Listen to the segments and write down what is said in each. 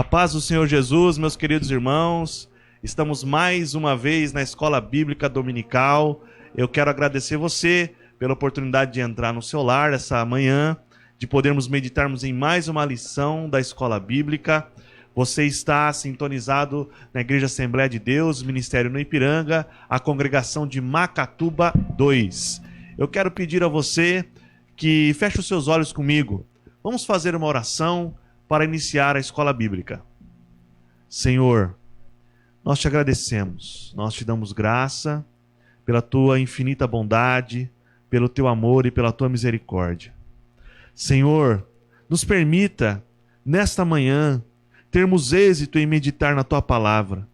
A paz do Senhor Jesus, meus queridos irmãos. Estamos mais uma vez na Escola Bíblica Dominical. Eu quero agradecer você pela oportunidade de entrar no seu lar essa manhã, de podermos meditarmos em mais uma lição da Escola Bíblica. Você está sintonizado na Igreja Assembleia de Deus, Ministério no Ipiranga, a congregação de Macatuba 2. Eu quero pedir a você que feche os seus olhos comigo. Vamos fazer uma oração para iniciar a Escola Bíblica. Senhor, nós te agradecemos, nós te damos graça pela tua infinita bondade, pelo teu amor e pela tua misericórdia. Senhor, nos permita, nesta manhã, termos êxito em meditar na tua palavra.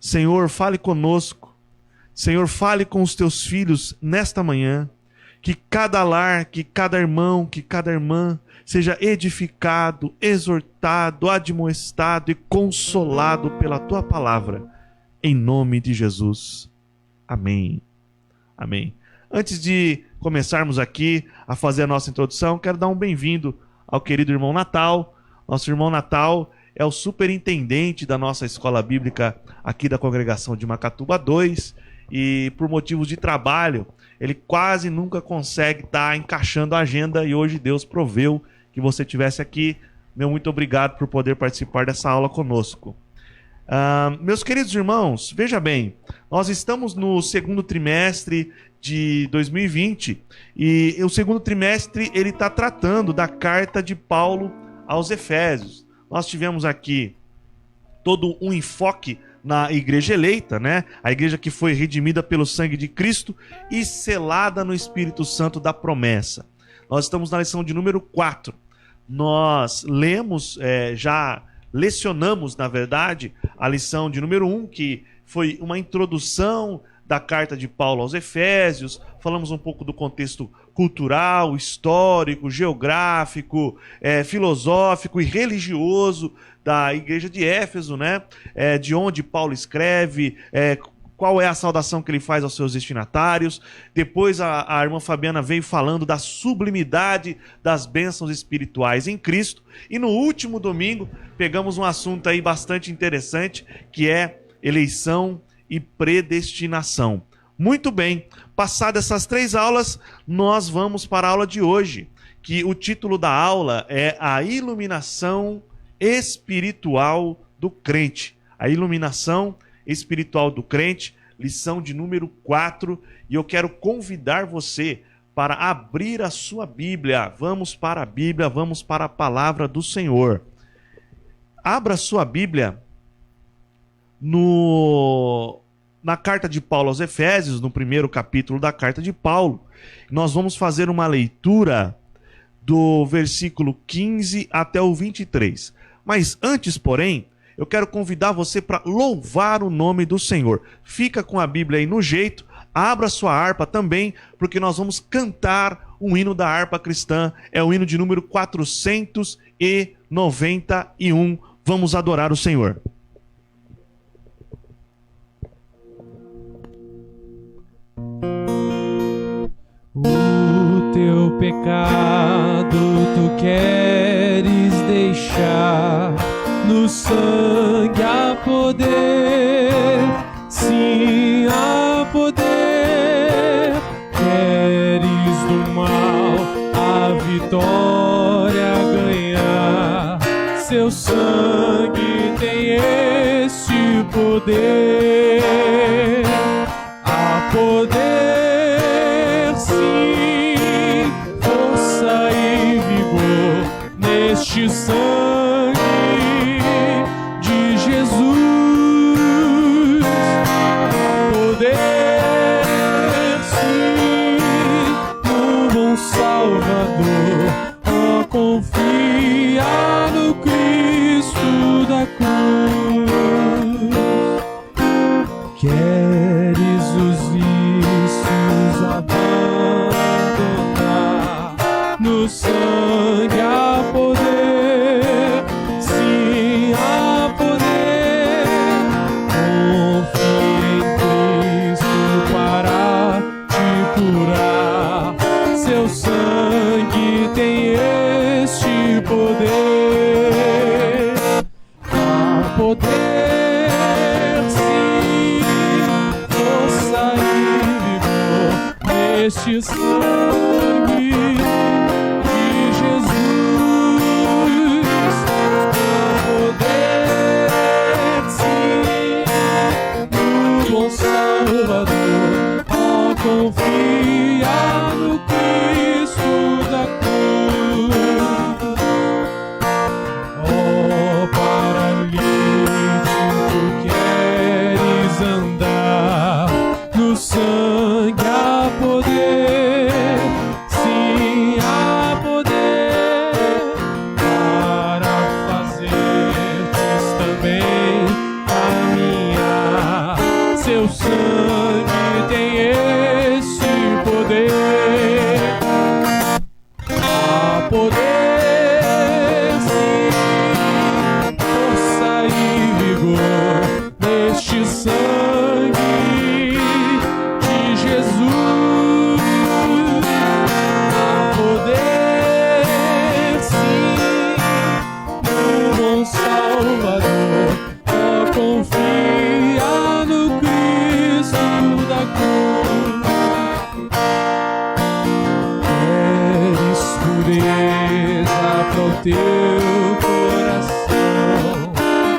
Senhor, fale conosco. Senhor, fale com os teus filhos nesta manhã. Que cada lar, que cada irmão, que cada irmã seja edificado, exortado, admoestado e consolado pela tua palavra. Em nome de Jesus. Amém. Amém. Antes de começarmos aqui a fazer a nossa introdução, quero dar um bem-vindo ao querido irmão Natal. Nosso irmão Natal é o superintendente da nossa escola bíblica aqui da congregação de Macatuba 2 e por motivos de trabalho ele quase nunca consegue estar encaixando a agenda e hoje Deus proveu que você estivesse aqui. Meu muito obrigado por poder participar dessa aula conosco. Meus queridos irmãos, veja bem, nós estamos no segundo trimestre de 2020 e o segundo trimestre ele está tratando da carta de Paulo aos Efésios. Nós tivemos aqui todo um enfoque na igreja eleita, né? A igreja que foi redimida pelo sangue de Cristo e selada no Espírito Santo da promessa. Nós estamos na lição de número 4. Nós lemos, já lecionamos, na verdade, a lição de número 1, que foi uma introdução da carta de Paulo aos Efésios. Falamos um pouco do contexto cultural, histórico, geográfico, filosófico e religioso da igreja de Éfeso, né? De onde Paulo escreve, qual é a saudação que ele faz aos seus destinatários. Depois a irmã Fabiana veio falando da sublimidade das bênçãos espirituais em Cristo. E no último domingo pegamos um assunto aí bastante interessante, que é eleição e predestinação. Muito bem, passadas essas 3 aulas, nós vamos para a aula de hoje, que o título da aula é a iluminação espiritual do crente. A iluminação espiritual do crente, lição de número 4, e eu quero convidar você para abrir a sua Bíblia. Vamos para a Bíblia, vamos para a palavra do Senhor. Abra a sua Bíblia na carta de Paulo aos Efésios, no primeiro capítulo da carta de Paulo. Nós vamos fazer uma leitura do versículo 15 até o 23. Mas antes, porém, eu quero convidar você para louvar o nome do Senhor. Fica com a Bíblia aí no jeito, abra sua harpa também, porque nós vamos cantar um hino da harpa cristã. É o hino de número 491. Vamos adorar o Senhor. O teu pecado tu queres deixar, no sangue há poder, sim há poder. Queres do mal a vitória ganhar, seu sangue tem esse poder. Há poder, sim, força e vigor neste sangue de Jesus. Poder, sim, no bom Salvador. Oh, confia no Cristo da cruz. Queres os vícios abandonar, no sangue há poder, sim há poder. Confia em Cristo para te curar, seu sangue tem este poder. Há neste sangue de Jesus, há poder, sim, no bom Salvador. Ó, confia no Cristo da cruz. Ó, paralítico, queres andar no sangue, há poder, sim, há poder para fazer-te também caminhar. Seu sangue tem esse poder. Há poder, sim, força e vigor neste sangue de Jesus. Há poder, sim, no bom Salvador. Ó, confia no Cristo da cruz. Queres pureza para o teu coração,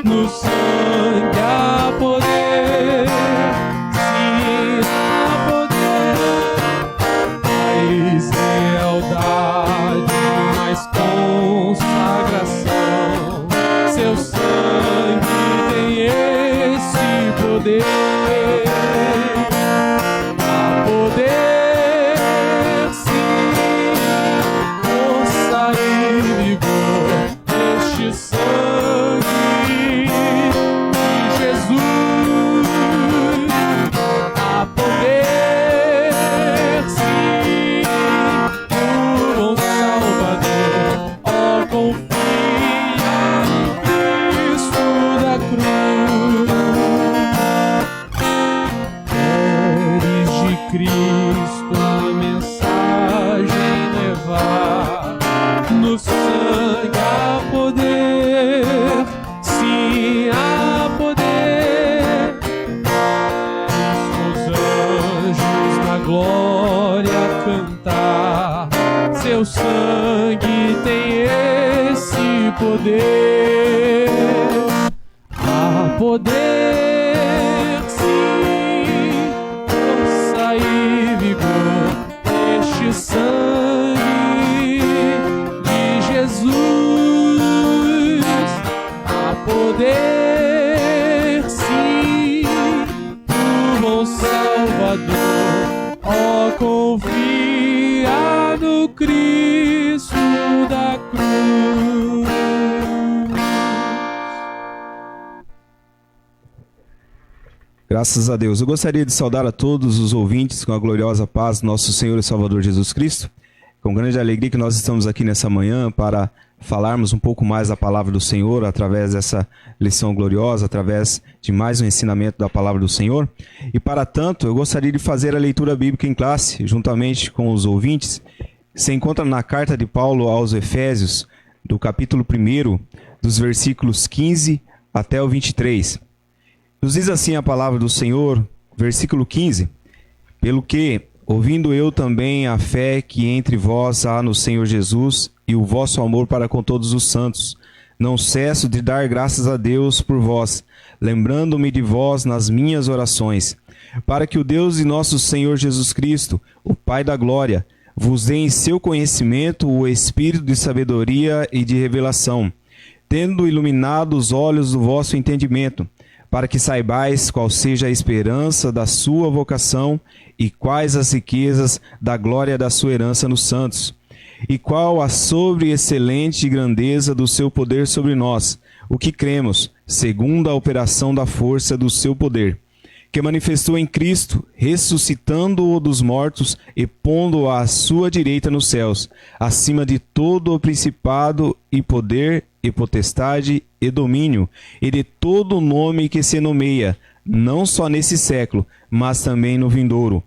no sangue há poder, sim, há poder, mais lealdade, mais consagração. Seu sangue tem esse poder. Há poder, sim, força e vigor neste sangue de Jesus. Há poder, sim, no bom Salvador. Ó, confia no Cristo da cruz. Queres de Cristo a mensagem levar, no sangue há poder, sim, há poder. Os anjos na glória cantar, seu sangue tem esse poder. Há poder, sim, força e vigor neste sangue de Jesus. Há poder, sim, no bom Salvador. Ó, confia no Cristo da cruz. Graças a Deus. Eu gostaria de saudar a todos os ouvintes com a gloriosa paz do nosso Senhor e Salvador Jesus Cristo. Com grande alegria que nós estamos aqui nessa manhã para falarmos um pouco mais da palavra do Senhor através dessa lição gloriosa, através de mais um ensinamento da palavra do Senhor. E para tanto, eu gostaria de fazer a leitura bíblica em classe, juntamente com os ouvintes. Se encontra na carta de Paulo aos Efésios, do capítulo 1, dos versículos 15 até o 23. Nos diz assim a palavra do Senhor, versículo 15: Pelo que, ouvindo eu também a fé que entre vós há no Senhor Jesus e o vosso amor para com todos os santos, não cesso de dar graças a Deus por vós, lembrando-me de vós nas minhas orações, para que o Deus de nosso Senhor Jesus Cristo, o Pai da glória, vos dê em seu conhecimento o espírito de sabedoria e de revelação, tendo iluminado os olhos do vosso entendimento, para que saibais qual seja a esperança da sua vocação e quais as riquezas da glória da sua herança nos santos, e qual a sobre-excelente grandeza do seu poder sobre nós, o que cremos, segundo a operação da força do seu poder, que manifestou em Cristo, ressuscitando-o dos mortos e pondo-o à sua direita nos céus, acima de todo o principado e poder e potestade e domínio, e de todo o nome que se nomeia, não só nesse século, mas também no vindouro.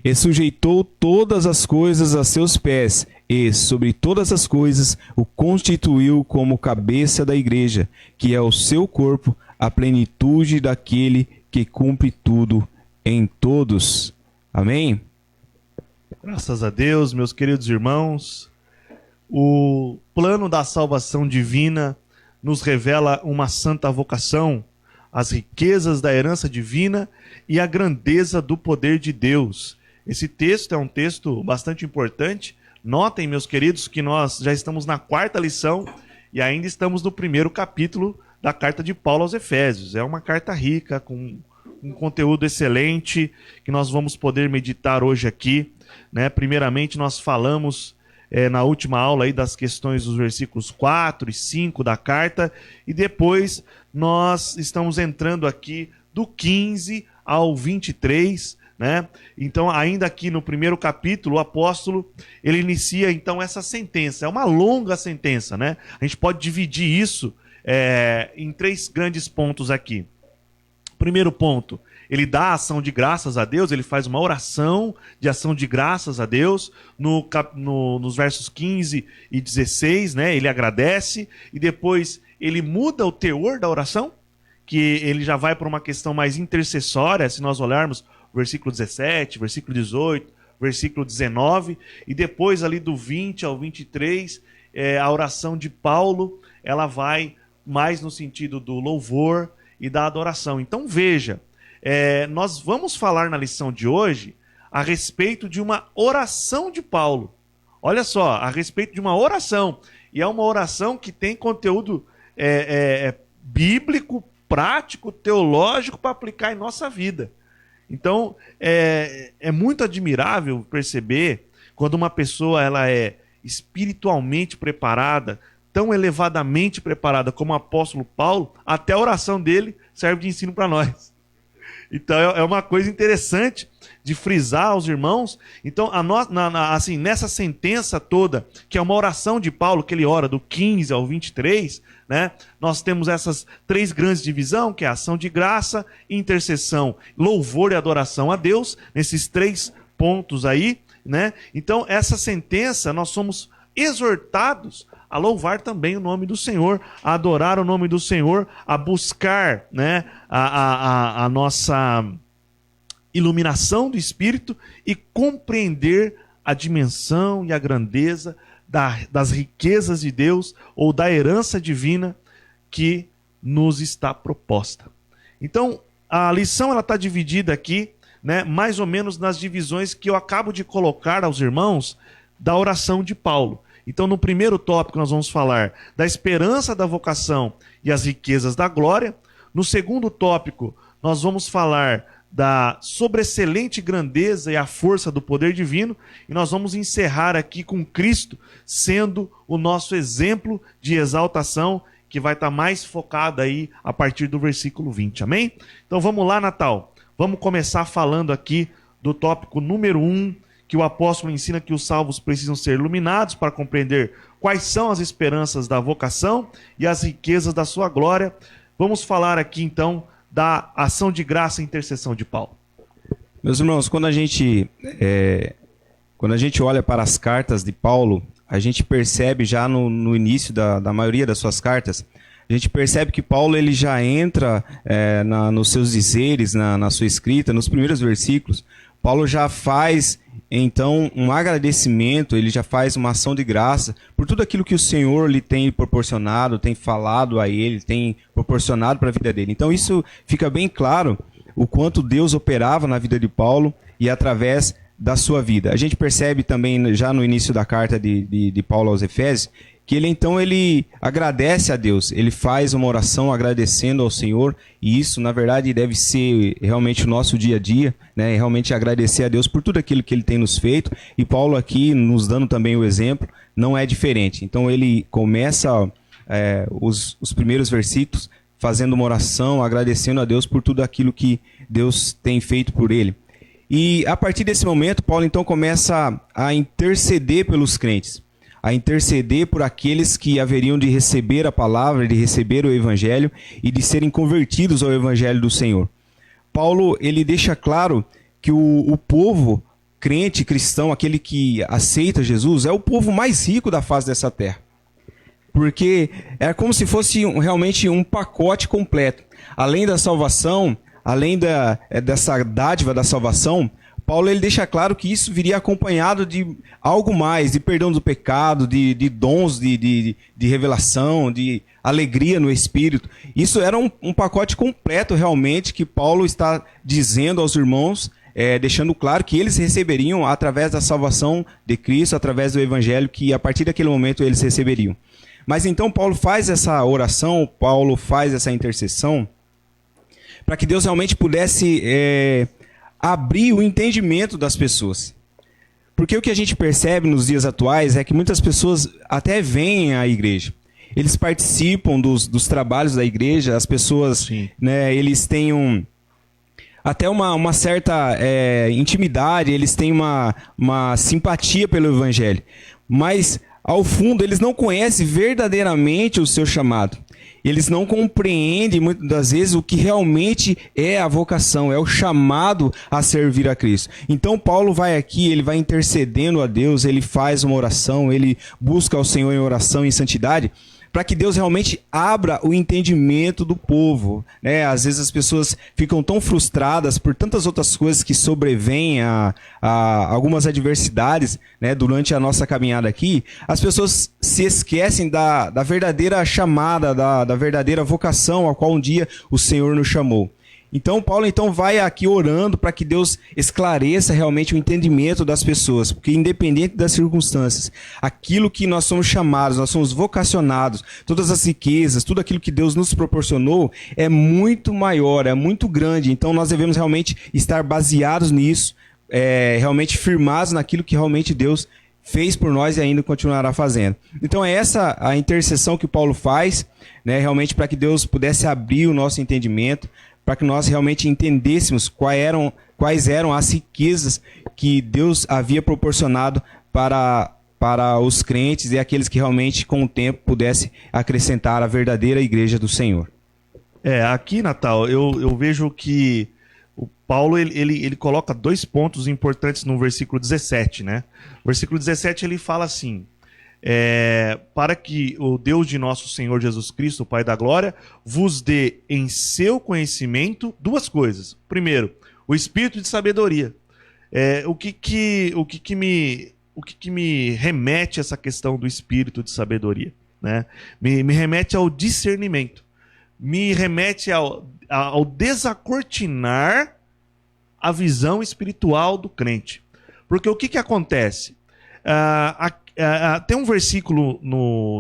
E sujeitou todas as coisas a seus pés, e, sobre todas as coisas, o constituiu como cabeça da igreja, que é o seu corpo, a plenitude daquele que cumpre tudo em todos. Amém? Graças a Deus, meus queridos irmãos, o plano da salvação divina nos revela uma santa vocação, as riquezas da herança divina e a grandeza do poder de Deus. Esse texto é um texto bastante importante. Notem, meus queridos, que nós já estamos na 4ª lição e ainda estamos no 1º capítulo da carta de Paulo aos Efésios. É uma carta rica, com um conteúdo excelente, que nós vamos poder meditar hoje aqui, né? Primeiramente, nós falamos na última aula aí das questões dos versículos 4 e 5 da carta, e depois nós estamos entrando aqui do 15 ao 23, né? Então, ainda aqui no 1º capítulo, o apóstolo, ele inicia então essa sentença. É uma longa sentença, né? A gente pode dividir isso em 3 grandes pontos aqui. Primeiro ponto, ele dá ação de graças a Deus, ele faz uma oração de ação de graças a Deus, nos versos 15 e 16, né? Ele agradece, e depois ele muda o teor da oração, que ele já vai para uma questão mais intercessória, se nós olharmos o versículo 17, versículo 18, versículo 19, e depois ali do 20 ao 23, a oração de Paulo, ela vai mais no sentido do louvor e da adoração. Então veja, nós vamos falar na lição de hoje a respeito de uma oração de Paulo. Olha só, a respeito de uma oração. E é uma oração que tem conteúdo bíblico, prático, teológico para aplicar em nossa vida. Então, é muito admirável perceber quando uma pessoa ela é espiritualmente preparada, tão elevadamente preparada como o apóstolo Paulo, até a oração dele serve de ensino para nós. Então é uma coisa interessante de frisar aos irmãos. Então, assim, nessa sentença toda, que é uma oração de Paulo, que ele ora do 15 ao 23, né, nós temos essas 3 grandes divisões, que é a ação de graça, intercessão, louvor e adoração a Deus, nesses 3 pontos aí, né? Então, essa sentença, nós somos exortados a louvar também o nome do Senhor, a adorar o nome do Senhor, a buscar, né, a nossa iluminação do Espírito e compreender a dimensão e a grandeza das riquezas de Deus ou da herança divina que nos está proposta. Então, a lição está dividida aqui, né, mais ou menos nas divisões que eu acabo de colocar aos irmãos da oração de Paulo. Então, no primeiro tópico, nós vamos falar da esperança da vocação e as riquezas da glória. No segundo tópico, nós vamos falar da sobreexcelente grandeza e a força do poder divino. E nós vamos encerrar aqui com Cristo sendo o nosso exemplo de exaltação, que vai estar mais focado aí a partir do versículo 20. Amém? Então, vamos lá, Natal. Vamos começar falando aqui do tópico número 1, que o apóstolo ensina que os salvos precisam ser iluminados para compreender quais são as esperanças da vocação e as riquezas da sua glória. Vamos falar aqui, então, da ação de graça e intercessão de Paulo. Meus irmãos, quando a gente olha para as cartas de Paulo, a gente percebe já no início da maioria das suas cartas, a gente percebe que Paulo ele já entra nos seus dizeres, na sua escrita, nos primeiros versículos. Paulo já faz, então, um agradecimento, ele já faz uma ação de graça por tudo aquilo que o Senhor lhe tem proporcionado, tem falado a ele, tem proporcionado para a vida dele. Então isso fica bem claro o quanto Deus operava na vida de Paulo e através da sua vida. A gente percebe também já no início da carta de Paulo aos Efésios que ele agradece a Deus, ele faz uma oração agradecendo ao Senhor, e isso, na verdade, deve ser realmente o nosso dia a dia, né? Realmente agradecer a Deus por tudo aquilo que ele tem nos feito, e Paulo aqui, nos dando também o exemplo, não é diferente. Então ele começa os primeiros versículos fazendo uma oração, agradecendo a Deus por tudo aquilo que Deus tem feito por ele. E a partir desse momento, Paulo então começa a interceder pelos crentes, a interceder por aqueles que haveriam de receber a palavra, de receber o evangelho e de serem convertidos ao evangelho do Senhor. Paulo, ele deixa claro que o povo crente, cristão, aquele que aceita Jesus, é o povo mais rico da face dessa terra. Porque é como se fosse realmente um pacote completo. Além da salvação, além dessa dádiva da salvação, Paulo ele deixa claro que isso viria acompanhado de algo mais, de perdão do pecado, de dons de revelação, de alegria no Espírito. Isso era um pacote completo realmente que Paulo está dizendo aos irmãos, deixando claro que eles receberiam através da salvação de Cristo, através do Evangelho, que a partir daquele momento eles receberiam. Mas então Paulo faz essa oração, Paulo faz essa intercessão, para que Deus realmente pudesse abrir o entendimento das pessoas. Porque o que a gente percebe nos dias atuais é que muitas pessoas até vêm à igreja. Eles participam dos trabalhos da igreja, as pessoas, né, eles têm até uma certa intimidade, eles têm uma simpatia pelo Evangelho. Mas, ao fundo, eles não conhecem verdadeiramente o seu chamado. Eles não compreendem, muitas das vezes, o que realmente é a vocação, é o chamado a servir a Cristo. Então, Paulo vai aqui, ele vai intercedendo a Deus, ele faz uma oração, ele busca ao Senhor em oração e em santidade, para que Deus realmente abra o entendimento do povo, né? Às vezes as pessoas ficam tão frustradas por tantas outras coisas que sobrevêm a algumas adversidades, né, durante a nossa caminhada aqui. As pessoas se esquecem da verdadeira chamada, da verdadeira vocação a qual um dia o Senhor nos chamou. Então, Paulo vai aqui orando para que Deus esclareça realmente o entendimento das pessoas, porque independente das circunstâncias, aquilo que nós somos chamados, nós somos vocacionados, todas as riquezas, tudo aquilo que Deus nos proporcionou é muito maior, é muito grande. Então, nós devemos realmente estar baseados nisso, realmente firmados naquilo que realmente Deus fez por nós e ainda continuará fazendo. Então, é essa a intercessão que Paulo faz, né, realmente para que Deus pudesse abrir o nosso entendimento, para que nós realmente entendêssemos quais eram as riquezas que Deus havia proporcionado para os crentes e aqueles que realmente, com o tempo, pudessem acrescentar a verdadeira igreja do Senhor. Aqui, Natal, eu vejo que o Paulo ele coloca 2 pontos importantes no versículo 17, né? O versículo 17 ele fala assim: para que o Deus de nosso Senhor Jesus Cristo, o Pai da Glória, vos dê em seu conhecimento 2 coisas. Primeiro, o espírito de sabedoria. O que me remete a essa questão do espírito de sabedoria, né? Me remete ao discernimento. Me remete ao desacortinar a visão espiritual do crente. Porque o que acontece? Tem um versículo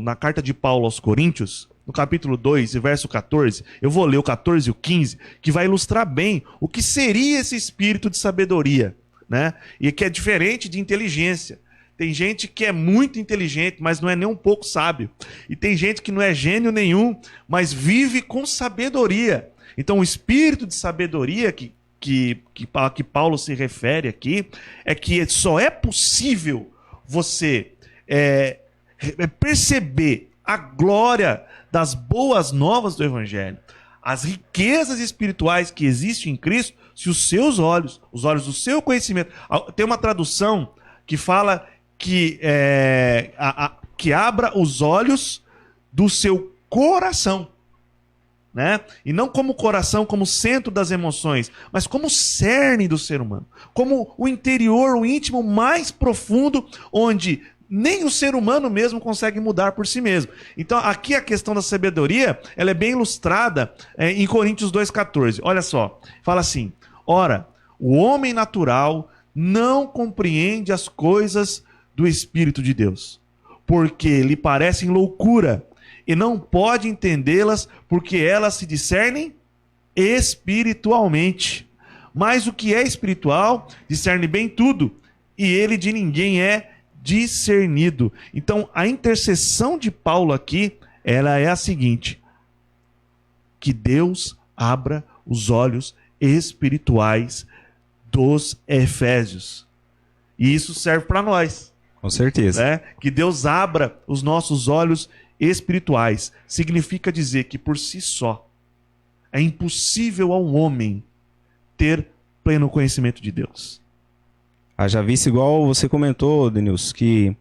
na carta de Paulo aos Coríntios, no capítulo 2, verso 14, eu vou ler o 14 e o 15, que vai ilustrar bem o que seria esse espírito de sabedoria, né? E que é diferente de inteligência. Tem gente que é muito inteligente, mas não é nem um pouco sábio. E tem gente que não é gênio nenhum, mas vive com sabedoria. Então o espírito de sabedoria que Paulo se refere aqui, é que só é possível você perceber a glória das boas novas do Evangelho, as riquezas espirituais que existem em Cristo, se os seus olhos, os olhos do seu conhecimento... Tem uma tradução que fala que abra os olhos do seu coração, né? E não como coração, como centro das emoções, mas como cerne do ser humano, como o interior, o íntimo mais profundo, onde nem o ser humano mesmo consegue mudar por si mesmo. Então aqui a questão da sabedoria, ela é bem ilustrada em Coríntios 2,14. Olha só, fala assim: ora, o homem natural não compreende as coisas do Espírito de Deus, porque lhe parecem loucura, e não pode entendê-las, porque elas se discernem espiritualmente. Mas o que é espiritual discerne bem tudo, e ele de ninguém é discernido. Então a intercessão de Paulo aqui, ela é a seguinte: que Deus abra os olhos espirituais dos Efésios. E isso serve para nós. Com certeza. Né? Que Deus abra os nossos olhos espirituais. Significa dizer que por si só é impossível a um homem ter pleno conhecimento de Deus. Já visto, igual você comentou, Denilson, que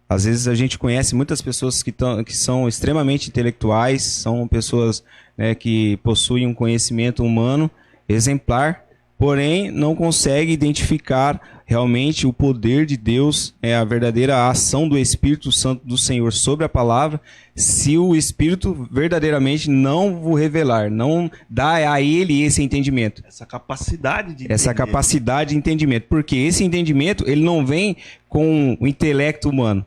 às vezes a gente conhece muitas pessoas que são extremamente intelectuais, são pessoas, né, que possuem um conhecimento humano exemplar, porém não consegue identificar realmente o poder de Deus, a verdadeira ação do Espírito Santo do Senhor sobre a palavra, se o Espírito verdadeiramente não vos revelar, não dá a ele esse entendimento. Essa capacidade de Essa entender. capacidade de entendimento, porque esse entendimento ele não vem com o intelecto humano,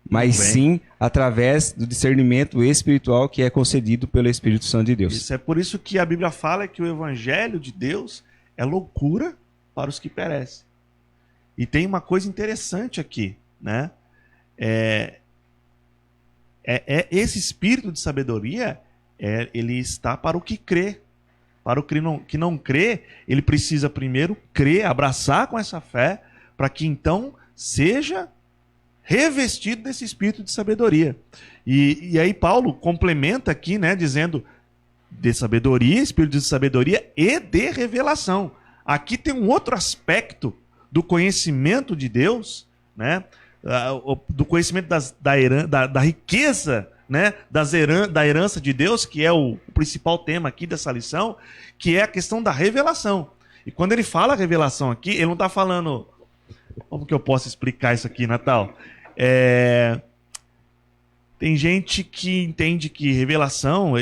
mas Não vem. sim através do discernimento espiritual que é concedido pelo Espírito Santo de Deus. Isso é por isso que a Bíblia fala que o evangelho de Deus é loucura para os que perecem. E tem uma coisa interessante aqui, né? Esse espírito de sabedoria, ele está para o que crê. Para o que não crê, ele precisa primeiro crer, abraçar com essa fé, para que então seja revestido desse espírito de sabedoria. E aí Paulo complementa aqui, né, dizendo de sabedoria, espírito de sabedoria e de revelação. Aqui tem um outro aspecto do conhecimento de Deus, né, do conhecimento da riqueza, né, da herança de Deus, que é o principal tema aqui dessa lição, que é a questão da revelação. E quando ele fala revelação aqui, ele não está falando... Como que eu posso explicar isso aqui, Natal? Tem gente que entende que revelação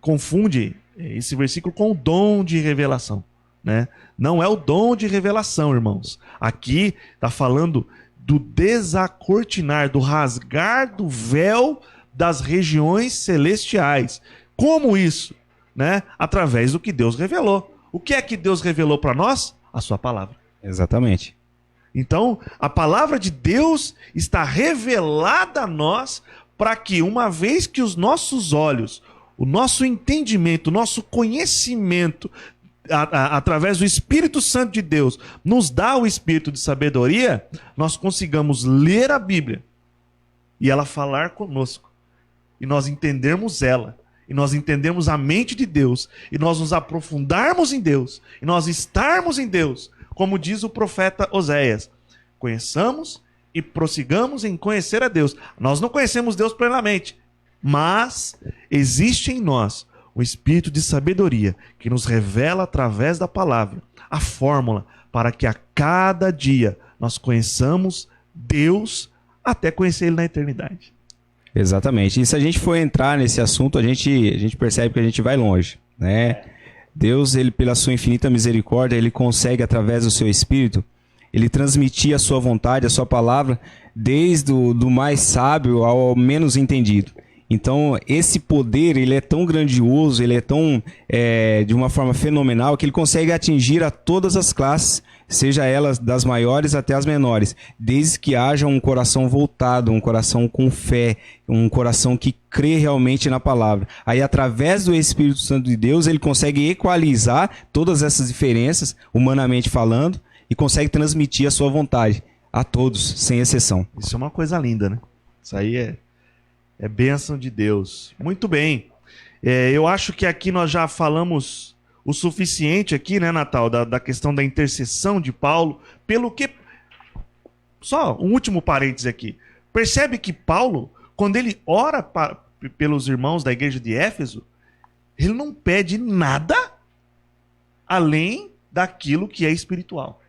confunde esse versículo com o dom de revelação, né? Não é o dom de revelação, irmãos. Aqui está falando do desacortinar, do rasgar do véu das regiões celestiais. Como isso? Né? Através do que Deus revelou. O que é que Deus revelou para nós? A sua palavra. Exatamente. Então, a palavra de Deus está revelada a nós para que, uma vez que os nossos olhos, o nosso entendimento, o nosso conhecimento, através do Espírito Santo de Deus, nos dá o espírito de sabedoria, nós consigamos ler a Bíblia e ela falar conosco, e nós entendermos ela, e nós entendermos a mente de Deus, e nós nos aprofundarmos em Deus, e nós estarmos em Deus, como diz o profeta Oséias: conheçamos e prossigamos em conhecer a Deus. Nós não conhecemos Deus plenamente, mas existe em nós o espírito de sabedoria que nos revela através da palavra a fórmula para que a cada dia nós conheçamos Deus até conhecer Ele na eternidade. Exatamente. E se a gente for entrar nesse assunto, a gente percebe que a gente vai longe, né? Deus, ele, pela sua infinita misericórdia, ele consegue, através do seu Espírito, ele transmitir a sua vontade, a sua palavra, desde do mais sábio ao menos entendido. Então, esse poder, ele é tão grandioso, ele é tão, de uma forma fenomenal, que ele consegue atingir a todas as classes, seja elas das maiores até as menores, desde que haja um coração voltado, um coração com fé, um coração que crê realmente na palavra. Aí, através do Espírito Santo de Deus, ele consegue equalizar todas essas diferenças, humanamente falando, e consegue transmitir a sua vontade a todos, sem exceção. Isso é uma coisa linda, né? Isso aí é bênção de Deus. Muito bem. Eu acho que aqui nós já falamos o suficiente aqui, né, Natal, da questão da intercessão de Paulo, pelo que... Só um último parênteses aqui. Percebe que Paulo, quando ele ora pelos irmãos da igreja de Éfeso, ele não pede nada além daquilo que é espiritual.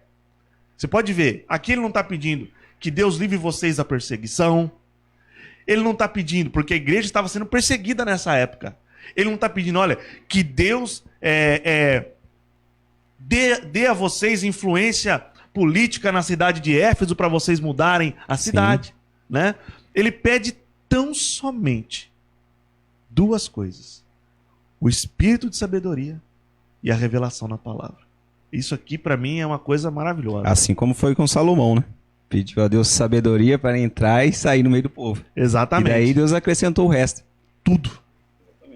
Você pode ver, aqui ele não está pedindo que Deus livre vocês da perseguição. Ele não está pedindo, porque a igreja estava sendo perseguida nessa época. Ele não está pedindo, olha, que Deus dê a vocês influência política na cidade de Éfeso para vocês mudarem a cidade, né? Ele pede tão somente duas coisas: o espírito de sabedoria e a revelação na palavra. Isso aqui, para mim, é uma coisa maravilhosa. Assim como foi com Salomão, né? Pediu a Deus sabedoria para entrar e sair no meio do povo. Exatamente. E daí Deus acrescentou o resto. Tudo.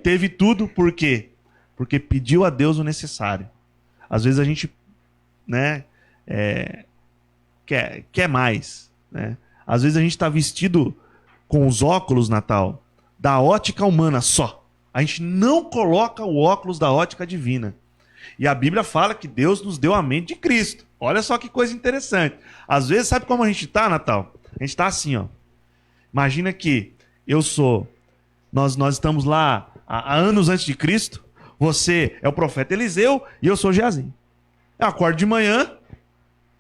Teve tudo, por quê? Porque pediu a Deus o necessário. Às vezes a gente, né, quer mais, né? Às vezes a gente está vestido com os óculos, Natal, da ótica humana só. A gente não coloca o óculos da ótica divina. E a Bíblia fala que Deus nos deu a mente de Cristo. Olha só que coisa interessante. Às vezes, sabe como a gente está, Natal? A gente está assim, ó. Imagina que nós estamos lá há anos antes de Cristo. Você é o profeta Eliseu e eu sou Geazi. Eu acordo de manhã,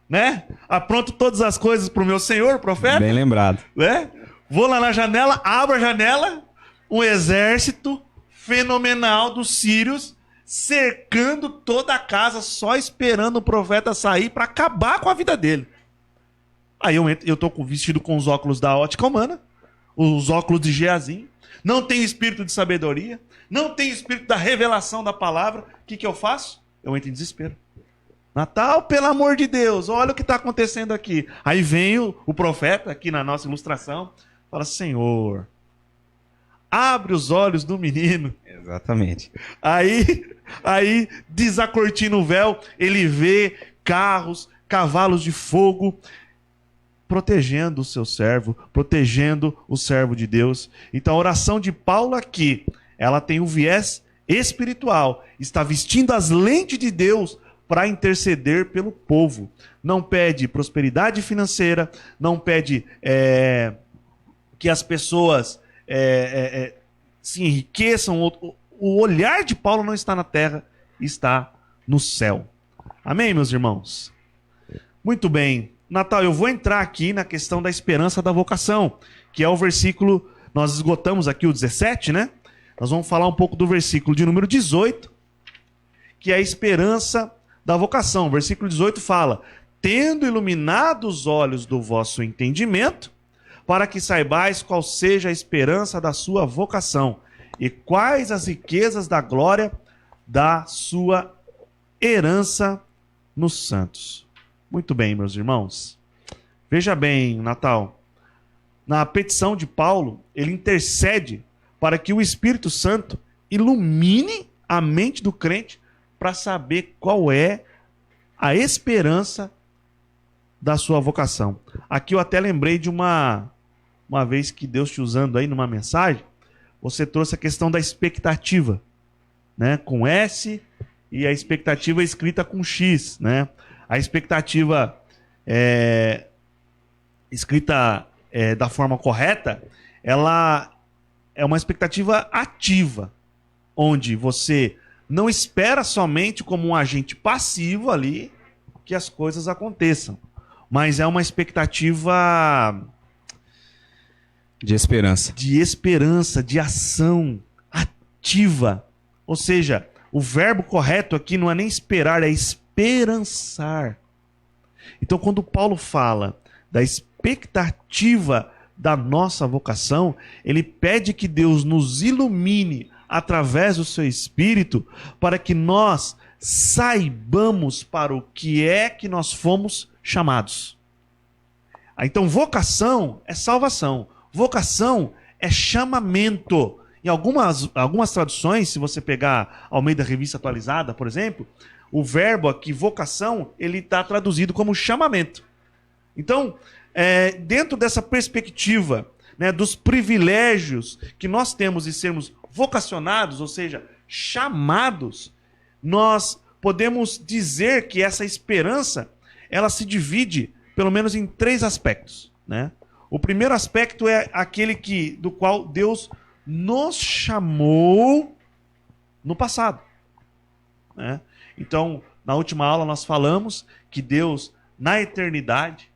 né? Apronto todas as coisas pro meu senhor, profeta. Bem lembrado. Né? Vou lá na janela, abro a janela, um exército fenomenal dos sírios cercando toda a casa, só esperando o profeta sair para acabar com a vida dele. Aí eu tô vestido com os óculos da ótica humana, os óculos de Geazi, não tenho espírito de sabedoria, não tenho espírito da revelação da palavra. O que eu faço? Eu entro em desespero. Natal, pelo amor de Deus, olha o que está acontecendo aqui. Aí vem o profeta, aqui na nossa ilustração, fala: Senhor, abre os olhos do menino. Exatamente. Aí desacortina o véu, ele vê carros, cavalos de fogo, protegendo o seu servo, protegendo o servo de Deus. Então a oração de Paulo aqui, ela tem um viés espiritual, está vestindo as lentes de Deus para interceder pelo povo. Não pede prosperidade financeira, não pede que as pessoas se enriqueçam. O olhar de Paulo não está na terra, está no céu. Amém, meus irmãos? Muito bem. Natal, eu vou entrar aqui na questão da esperança da vocação, que é o versículo, nós esgotamos aqui o 17, né? Nós vamos falar um pouco do versículo de número 18, que é a esperança da vocação. O versículo 18 fala: tendo iluminado os olhos do vosso entendimento, para que saibais qual seja a esperança da sua vocação e quais as riquezas da glória da sua herança nos santos. Muito bem, meus irmãos. Veja bem, Natal. Na petição de Paulo, ele intercede para que o Espírito Santo ilumine a mente do crente para saber qual é a esperança da sua vocação. Aqui eu até lembrei de uma vez que Deus te usando aí numa mensagem, você trouxe a questão da expectativa, né? Com S, e a expectativa escrita com X, né? A expectativa escrita da forma correta, ela é uma expectativa ativa, onde você não espera somente como um agente passivo ali que as coisas aconteçam, mas é uma expectativa de esperança, de ação ativa. Ou seja, o verbo correto aqui não é nem esperar, é esperançar. Então, quando Paulo fala da expectativa da nossa vocação, ele pede que Deus nos ilumine através do seu Espírito para que nós saibamos para o que é que nós fomos chamados. Então, vocação é salvação. Vocação é chamamento. Em algumas traduções, se você pegar Almeida Revista Atualizada, por exemplo, o verbo aqui, vocação, ele está traduzido como chamamento. Então, dentro dessa perspectiva, né, dos privilégios que nós temos de sermos vocacionados, ou seja, chamados, nós podemos dizer que essa esperança, ela se divide pelo menos em 3 aspectos, né? O primeiro aspecto é aquele do qual Deus nos chamou no passado, né? Então, na última aula nós falamos que Deus, na eternidade,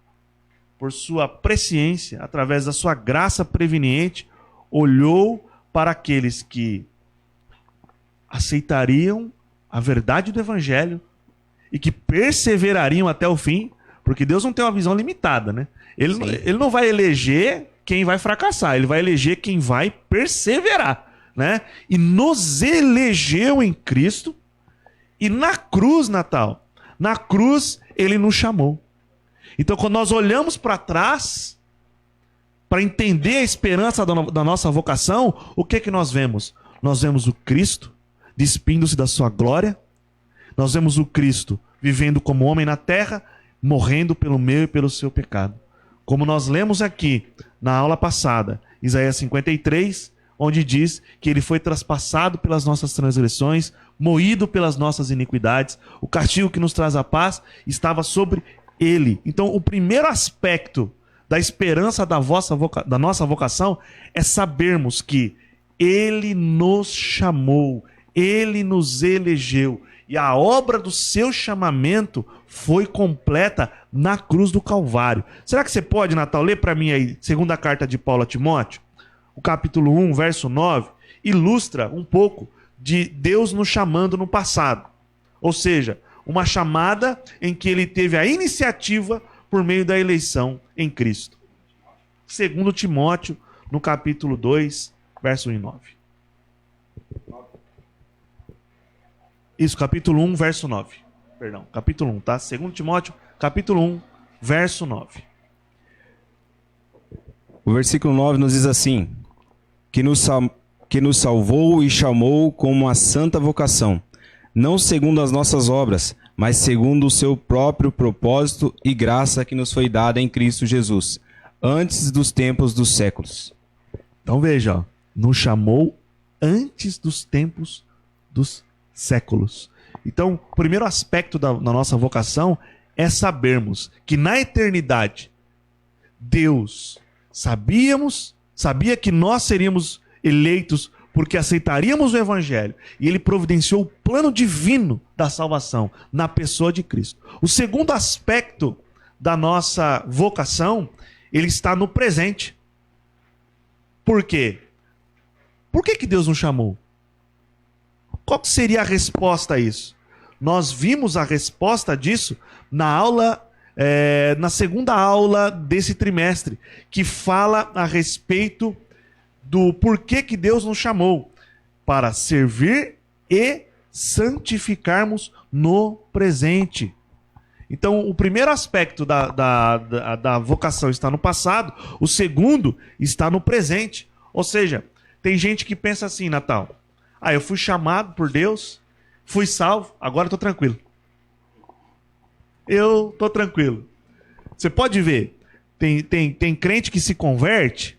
por sua presciência, através da sua graça preveniente, olhou para aqueles que aceitariam a verdade do Evangelho e que perseverariam até o fim, porque Deus não tem uma visão limitada, né? Ele não vai eleger quem vai fracassar, ele vai eleger quem vai perseverar, né? E nos elegeu em Cristo, e na cruz, Natal, na cruz ele nos chamou. Então, quando nós olhamos para trás, para entender a esperança da nossa vocação, o que nós vemos? Nós vemos o Cristo despindo-se da sua glória, nós vemos o Cristo vivendo como homem na terra, morrendo pelo meu e pelo seu pecado. Como nós lemos aqui na aula passada, Isaías 53, onde diz que ele foi traspassado pelas nossas transgressões, moído pelas nossas iniquidades, o castigo que nos traz a paz estava sobre ele. Então, o primeiro aspecto da esperança da nossa vocação é sabermos que ele nos chamou, ele nos elegeu E a obra do seu chamamento foi completa na cruz do Calvário. Será que você pode, Natal, ler para mim aí, segunda carta de Paulo a Timóteo? O capítulo 1, verso 9, ilustra um pouco de Deus nos chamando no passado. Ou seja, uma chamada em que ele teve a iniciativa por meio da eleição em Cristo. Segundo Timóteo, no capítulo 2, verso 1 e 9. Isso, capítulo 1, verso 9. Perdão, capítulo 1, tá? Segundo Timóteo, capítulo 1, verso 9. O versículo 9 nos diz assim: que nos salvou e chamou com uma santa vocação, não segundo as nossas obras, mas segundo o seu próprio propósito e graça que nos foi dada em Cristo Jesus, antes dos tempos dos séculos. Então veja, ó, nos chamou antes dos tempos dos séculos. Então, o primeiro aspecto da nossa vocação é sabermos que na eternidade Deus sabia que nós seríamos eleitos porque aceitaríamos o Evangelho, e ele providenciou o plano divino da salvação na pessoa de Cristo. O segundo aspecto da nossa vocação, ele está no presente. Por quê? Por que Deus nos chamou? Qual seria a resposta a isso? Nós vimos a resposta disso na aula, na segunda aula desse trimestre, que fala a respeito do porquê que Deus nos chamou para servir e santificarmos no presente. Então, o primeiro aspecto da vocação está no passado, o segundo está no presente. Ou seja, tem gente que pensa assim, Natal: eu fui chamado por Deus, fui salvo, agora eu estou tranquilo. Eu estou tranquilo. Você pode ver, tem crente que se converte,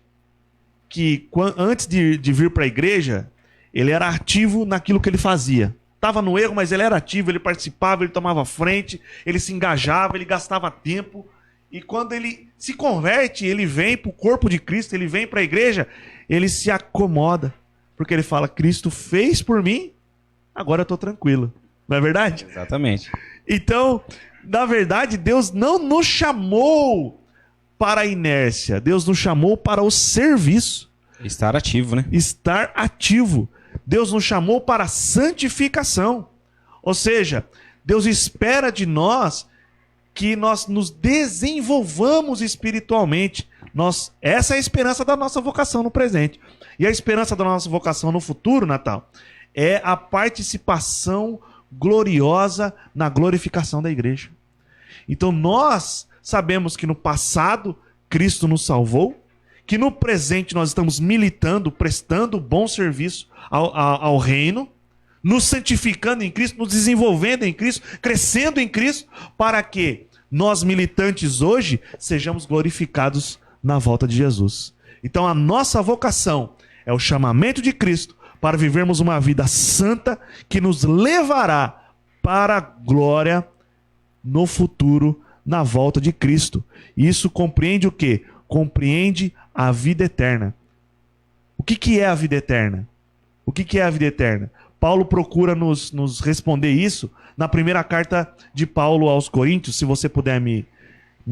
que antes de vir para a igreja, ele era ativo naquilo que ele fazia. Estava no erro, mas ele era ativo, ele participava, ele tomava frente, ele se engajava, ele gastava tempo. E quando ele se converte, ele vem para o corpo de Cristo, ele vem para a igreja, ele se acomoda. Porque ele fala: Cristo fez por mim, agora eu estou tranquilo. Não é verdade? Exatamente. Então, na verdade, Deus não nos chamou para a inércia. Deus nos chamou para o serviço. Estar ativo, né? Estar ativo. Deus nos chamou para a santificação. Ou seja, Deus espera de nós que nós nos desenvolvamos espiritualmente. Essa é a esperança da nossa vocação no presente. E a esperança da nossa vocação no futuro, Natal, é a participação gloriosa na glorificação da igreja. Então nós sabemos que no passado Cristo nos salvou, que no presente nós estamos militando, prestando bom serviço ao reino, nos santificando em Cristo, nos desenvolvendo em Cristo, crescendo em Cristo, para que nós militantes hoje sejamos glorificados na volta de Jesus. Então a nossa vocação é o chamamento de Cristo para vivermos uma vida santa que nos levará para a glória no futuro, na volta de Cristo. Isso compreende o quê? Compreende a vida eterna. O que é a vida eterna? O que é a vida eterna? Paulo procura nos responder isso na primeira carta de Paulo aos Coríntios. Se você puder me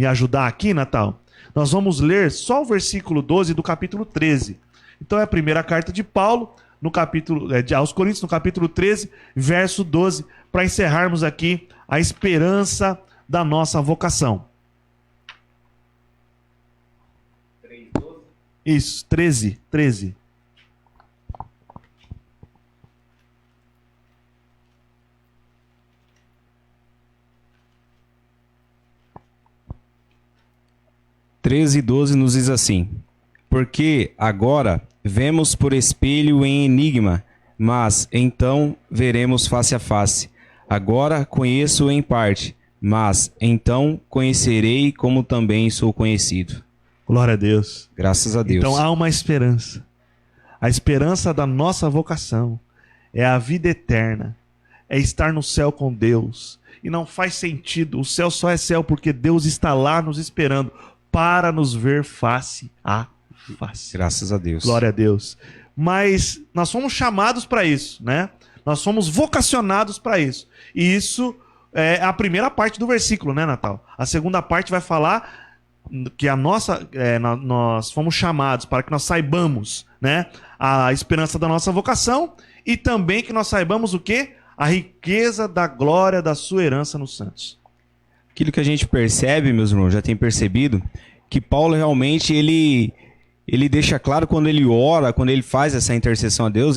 ajudar aqui, Natal. Nós vamos ler só o versículo 12 do capítulo 13. Então é a primeira carta de Paulo aos Coríntios, no capítulo 13, verso 12, para encerrarmos aqui a esperança da nossa vocação. Isso, 13. E 12 nos diz assim: porque agora vemos por espelho em enigma, mas então veremos face a face. Agora conheço em parte, mas então conhecerei como também sou conhecido. Glória a Deus. Graças a Deus. Então há uma esperança. A esperança da nossa vocação é a vida eterna. É estar no céu com Deus. E não faz sentido. O céu só é céu porque Deus está lá nos esperando para nos ver face a face. Graças a Deus. Glória a Deus. Mas nós somos chamados para isso, né? Nós somos vocacionados para isso. E isso é a primeira parte do versículo, né, Natal? A segunda parte vai falar que nós fomos chamados para que nós saibamos, né, a esperança da nossa vocação e também que nós saibamos o quê? A riqueza da glória da sua herança nos santos. Aquilo que a gente percebe, meus irmãos, já tem percebido, que Paulo realmente, ele deixa claro quando ele ora, quando ele faz essa intercessão a Deus,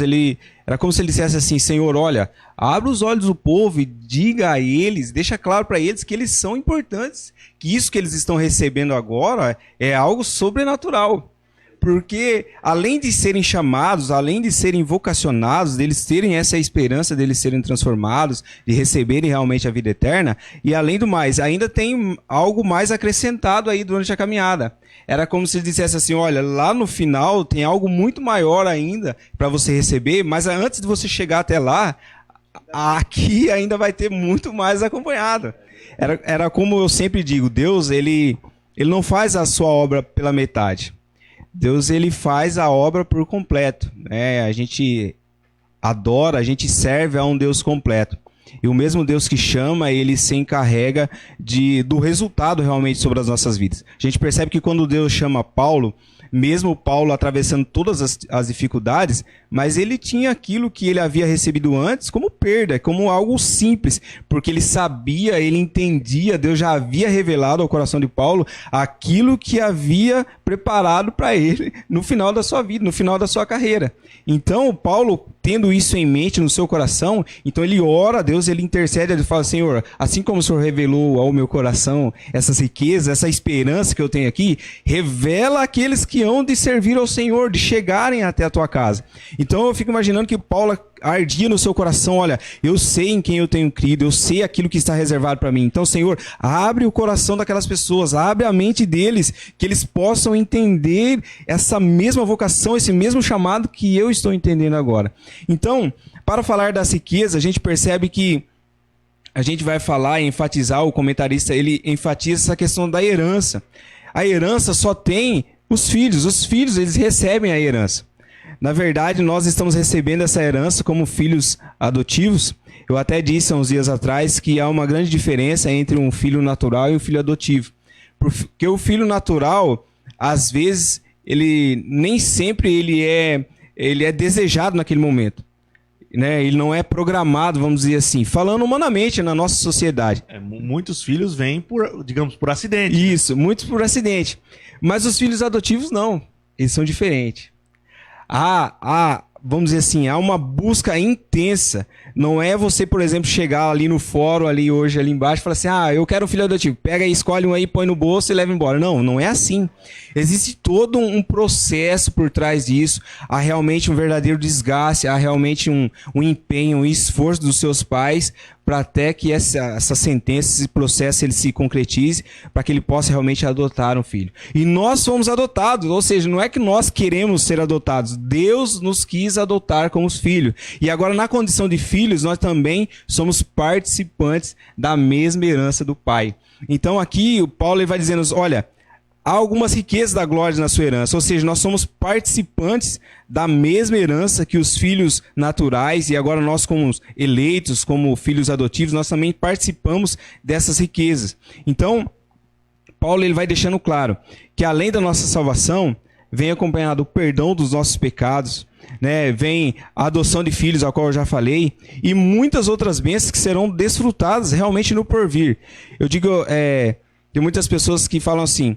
era como se ele dissesse assim, Senhor, olha, abre os olhos do povo e diga a eles, deixa claro para eles que eles são importantes, que isso que eles estão recebendo agora é algo sobrenatural. Porque além de serem chamados, além de serem vocacionados, deles terem essa esperança deles serem transformados, de receberem realmente a vida eterna, e além do mais, ainda tem algo mais acrescentado aí durante a caminhada. Era como se ele dissesse assim, olha, lá no final tem algo muito maior ainda para você receber, mas antes de você chegar até lá, aqui ainda vai ter muito mais acompanhado. Era como eu sempre digo, Deus, ele não faz a sua obra pela metade. Deus, ele faz a obra por completo, né? A gente adora, a gente serve a um Deus completo. E o mesmo Deus que chama, ele se encarrega do resultado realmente sobre as nossas vidas. A gente percebe que quando Deus chama Paulo, mesmo Paulo atravessando todas as dificuldades, mas ele tinha aquilo que ele havia recebido antes como perda, como algo simples, porque ele sabia, ele entendia, Deus já havia revelado ao coração de Paulo aquilo que havia preparado para ele no final da sua vida, no final da sua carreira. Então, Paulo, tendo isso em mente no seu coração, então ele ora a Deus, ele intercede, ele fala, Senhor, assim como o Senhor revelou ao meu coração essas riquezas, essa esperança que eu tenho aqui, revela aqueles que hão de servir ao Senhor, de chegarem até a tua casa. Então eu fico imaginando que Paulo ardia no seu coração, olha, eu sei em quem eu tenho crido, eu sei aquilo que está reservado para mim. Então, Senhor, abre o coração daquelas pessoas, abre a mente deles, que eles possam entender essa mesma vocação, esse mesmo chamado que eu estou entendendo agora. Então, para falar das riquezas, a gente percebe que a gente vai falar e enfatizar, o comentarista, ele enfatiza essa questão da herança. A herança só tem os filhos eles recebem a herança. Na verdade, nós estamos recebendo essa herança como filhos adotivos. Eu até disse há uns dias atrás que há uma grande diferença entre um filho natural e um filho adotivo. Porque o filho natural, às vezes, ele nem sempre ele é desejado naquele momento. Né? Ele não é programado, vamos dizer assim, falando humanamente na nossa sociedade. Muitos filhos vêm por acidente. Isso, muitos por acidente. Mas os filhos adotivos não, eles são diferentes. Vamos dizer assim, há uma busca intensa. Não é você, por exemplo, chegar ali no fórum, ali hoje, ali embaixo, e falar assim, eu quero um filho adotivo. Pega aí, escolhe um aí, põe no bolso e leva embora. Não, não é assim. Existe todo um processo por trás disso. Há realmente um verdadeiro desgaste, há realmente um empenho, um esforço dos seus pais para até que essa sentença, esse processo, ele se concretize, para que ele possa realmente adotar um filho. E nós fomos adotados, ou seja, não é que nós queremos ser adotados, Deus nos quis adotar como filhos. E agora, na condição de filhos, nós também somos participantes da mesma herança do Pai. Então aqui o Paulo vai dizendo, olha, há algumas riquezas da glória na sua herança, ou seja, nós somos participantes da mesma herança que os filhos naturais, e agora nós como eleitos, como filhos adotivos, nós também participamos dessas riquezas. Então, Paulo ele vai deixando claro que além da nossa salvação, vem acompanhado o perdão dos nossos pecados, né? Vem a adoção de filhos, a qual eu já falei, e muitas outras bênçãos que serão desfrutadas realmente no porvir. Eu digo, tem muitas pessoas que falam assim,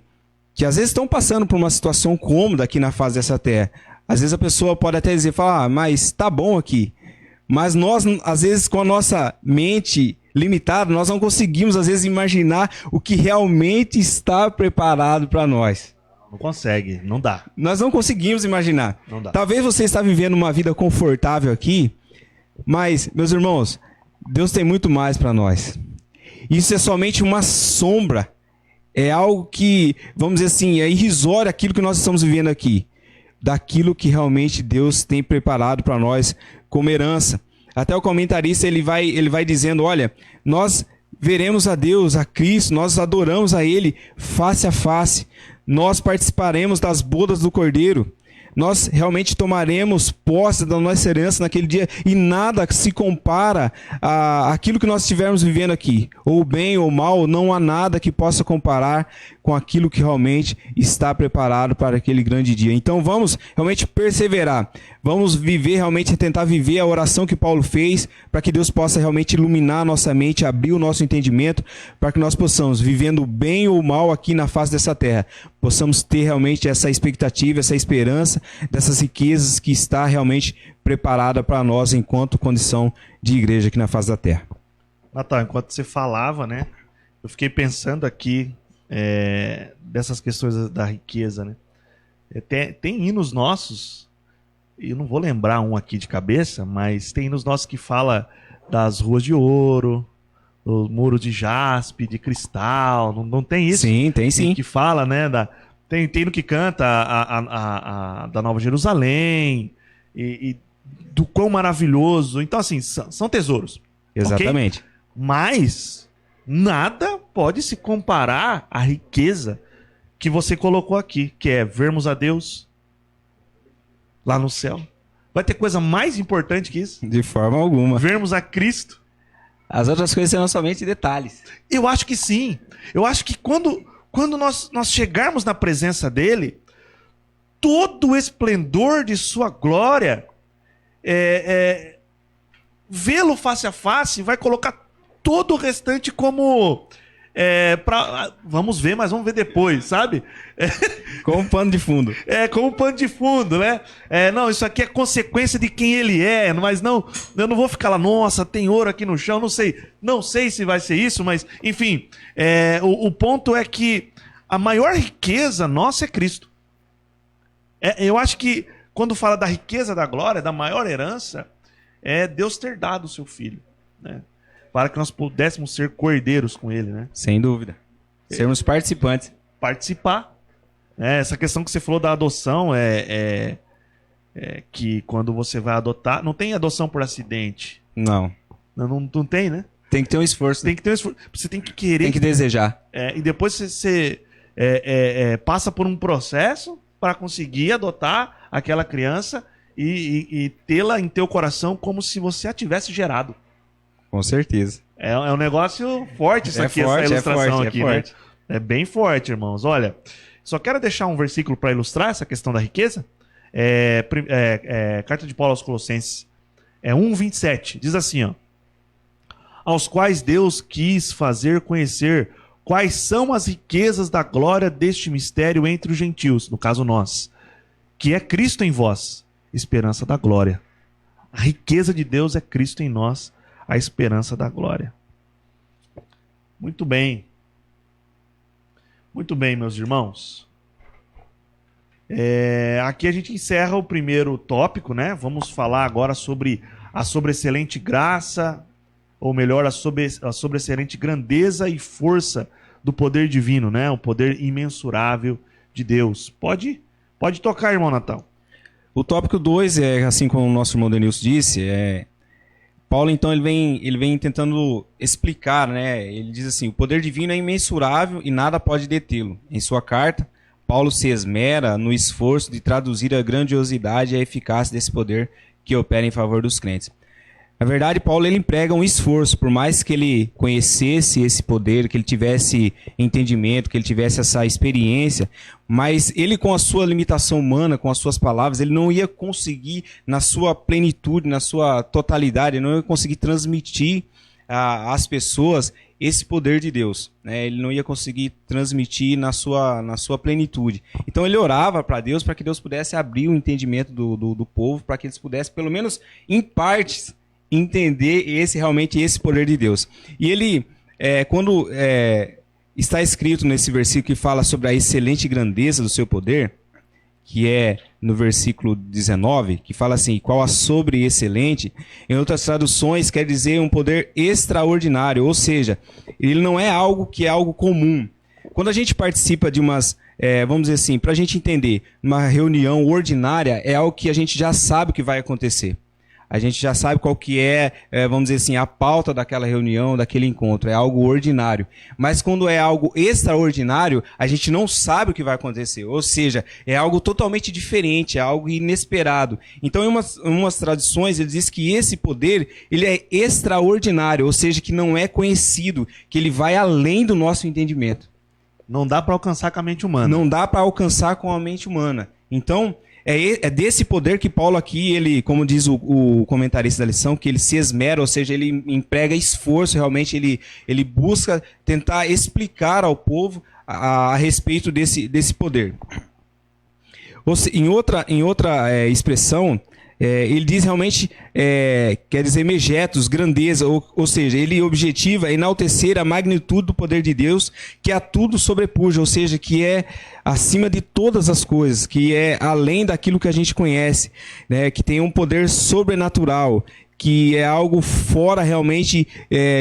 que às vezes estão passando por uma situação cômoda aqui na face dessa terra. Às vezes a pessoa pode até dizer, mas tá bom aqui. Mas nós, às vezes, com a nossa mente limitada, nós não conseguimos, às vezes, imaginar o que realmente está preparado para nós. Não consegue, não dá. Nós não conseguimos imaginar. Não dá. Talvez você está vivendo uma vida confortável aqui, mas, meus irmãos, Deus tem muito mais para nós. Isso é somente uma sombra. É algo que, vamos dizer assim, é irrisório aquilo que nós estamos vivendo aqui. Daquilo que realmente Deus tem preparado para nós como herança. Até o comentarista ele vai dizendo, olha, nós veremos a Deus, a Cristo, nós adoramos a Ele face a face. Nós participaremos das bodas do Cordeiro. nós realmente tomaremos posse da nossa herança naquele dia e nada se compara àquilo que nós estivermos vivendo aqui. Ou bem ou mal, não há nada que possa comparar com aquilo que realmente está preparado para aquele grande dia. Então vamos realmente perseverar, vamos viver realmente, tentar viver a oração que Paulo fez, para que Deus possa realmente iluminar a nossa mente, abrir o nosso entendimento, para que nós possamos, vivendo bem ou mal aqui na face dessa terra, possamos ter realmente essa expectativa, essa esperança dessas riquezas que está realmente preparada para nós enquanto condição de igreja aqui na face da terra. Natal, enquanto você falava, né, eu fiquei pensando aqui dessas questões da riqueza, né? Tem hinos nossos, eu não vou lembrar um aqui de cabeça, mas tem hinos nossos que fala das ruas de ouro, os muros de jaspe, de cristal, não tem isso? Sim, tem sim. Que fala, né, tem hino que canta da Nova Jerusalém, e do quão maravilhoso. Então, assim, são tesouros. Exatamente. Okay? Mas nada pode se comparar à riqueza que você colocou aqui, que é vermos a Deus lá no céu. Vai ter coisa mais importante que isso? De forma alguma. Vermos a Cristo. As outras coisas serão somente detalhes. Eu acho que sim. Eu acho que quando nós chegarmos na presença dele, todo o esplendor de sua glória, vê-lo face a face, vai colocar todo o restante como... vamos ver, mas vamos ver depois, sabe? Como pano de fundo. Como pano de fundo, né? Não, isso aqui é consequência de quem ele é, mas não, eu não vou ficar lá, nossa, tem ouro aqui no chão, não sei se vai ser isso, mas, enfim, o ponto é que a maior riqueza nossa é Cristo. Eu acho que quando fala da riqueza da glória, da maior herança, é Deus ter dado o seu Filho, né? Para que nós pudéssemos ser cordeiros com ele, né? Sem dúvida. Sermos participantes. Participar. Essa questão que você falou da adoção que quando você vai adotar... Não tem adoção por acidente. Não. Não tem, né? Tem que ter um esforço. Tem que ter um esforço. Você tem que querer. Tem que desejar. E depois você passa por um processo para conseguir adotar aquela criança e tê-la em teu coração como se você a tivesse gerado. Com certeza. É um negócio forte isso aqui, essa ilustração aqui, né? É bem forte, irmãos. Olha, só quero deixar um versículo para ilustrar essa questão da riqueza. Carta de Paulo aos Colossenses 1:27. Diz assim, ó: aos quais Deus quis fazer conhecer quais são as riquezas da glória deste mistério entre os gentios, no caso nós, que é Cristo em vós, esperança da glória. A riqueza de Deus é Cristo em nós, a esperança da glória. Muito bem. Muito bem, meus irmãos. Aqui a gente encerra o primeiro tópico, né? Vamos falar agora sobre a sobreexcelente graça, ou melhor, a sobreexcelente grandeza e força do poder divino, né? O poder imensurável de Deus. Pode tocar, irmão Natal. O tópico 2 assim como o nosso irmão Denilson disse, Paulo, então, ele vem tentando explicar, né? Ele diz assim: o poder divino é imensurável e nada pode detê-lo. Em sua carta, Paulo se esmera no esforço de traduzir a grandiosidade e a eficácia desse poder que opera em favor dos crentes. Na verdade, Paulo ele emprega um esforço, por mais que ele conhecesse esse poder, que ele tivesse entendimento, que ele tivesse essa experiência, mas ele, com a sua limitação humana, com as suas palavras, ele não ia conseguir, na sua plenitude, na sua totalidade, ele não ia conseguir transmitir às pessoas esse poder de Deus, né? Ele não ia conseguir transmitir na sua plenitude. Então ele orava para Deus, para que Deus pudesse abrir o entendimento do povo, para que eles pudessem, pelo menos em partes, entender realmente esse poder de Deus. E ele, quando está escrito nesse versículo que fala sobre a excelente grandeza do seu poder, que é no versículo 19, que fala assim: qual a sobre-excelente, em outras traduções quer dizer um poder extraordinário, ou seja, ele não é algo que é algo comum. Quando a gente participa de umas, vamos dizer assim, para a gente entender, uma reunião ordinária é algo que a gente já sabe o que vai acontecer. a gente já sabe qual que vamos dizer assim, a pauta daquela reunião, daquele encontro, é algo ordinário. Mas quando é algo extraordinário, a gente não sabe o que vai acontecer, ou seja, é algo totalmente diferente, é algo inesperado. Então, em umas tradições, ele diz que esse poder, ele é extraordinário, ou seja, que não é conhecido, que ele vai além do nosso entendimento. Não dá para alcançar com a mente humana. Não dá para alcançar com a mente humana. Então, é desse poder que Paulo aqui, ele, como diz o comentarista da lição, que ele se esmera, ou seja, ele emprega esforço, realmente ele busca tentar explicar ao povo a respeito desse poder. Em outra expressão, ele diz realmente, quer dizer, megetos, grandeza, ou seja, ele objetiva enaltecer a magnitude do poder de Deus, que a tudo sobrepuja, ou seja, que é acima de todas as coisas, que é além daquilo que a gente conhece, né, que tem um poder sobrenatural, que é algo fora realmente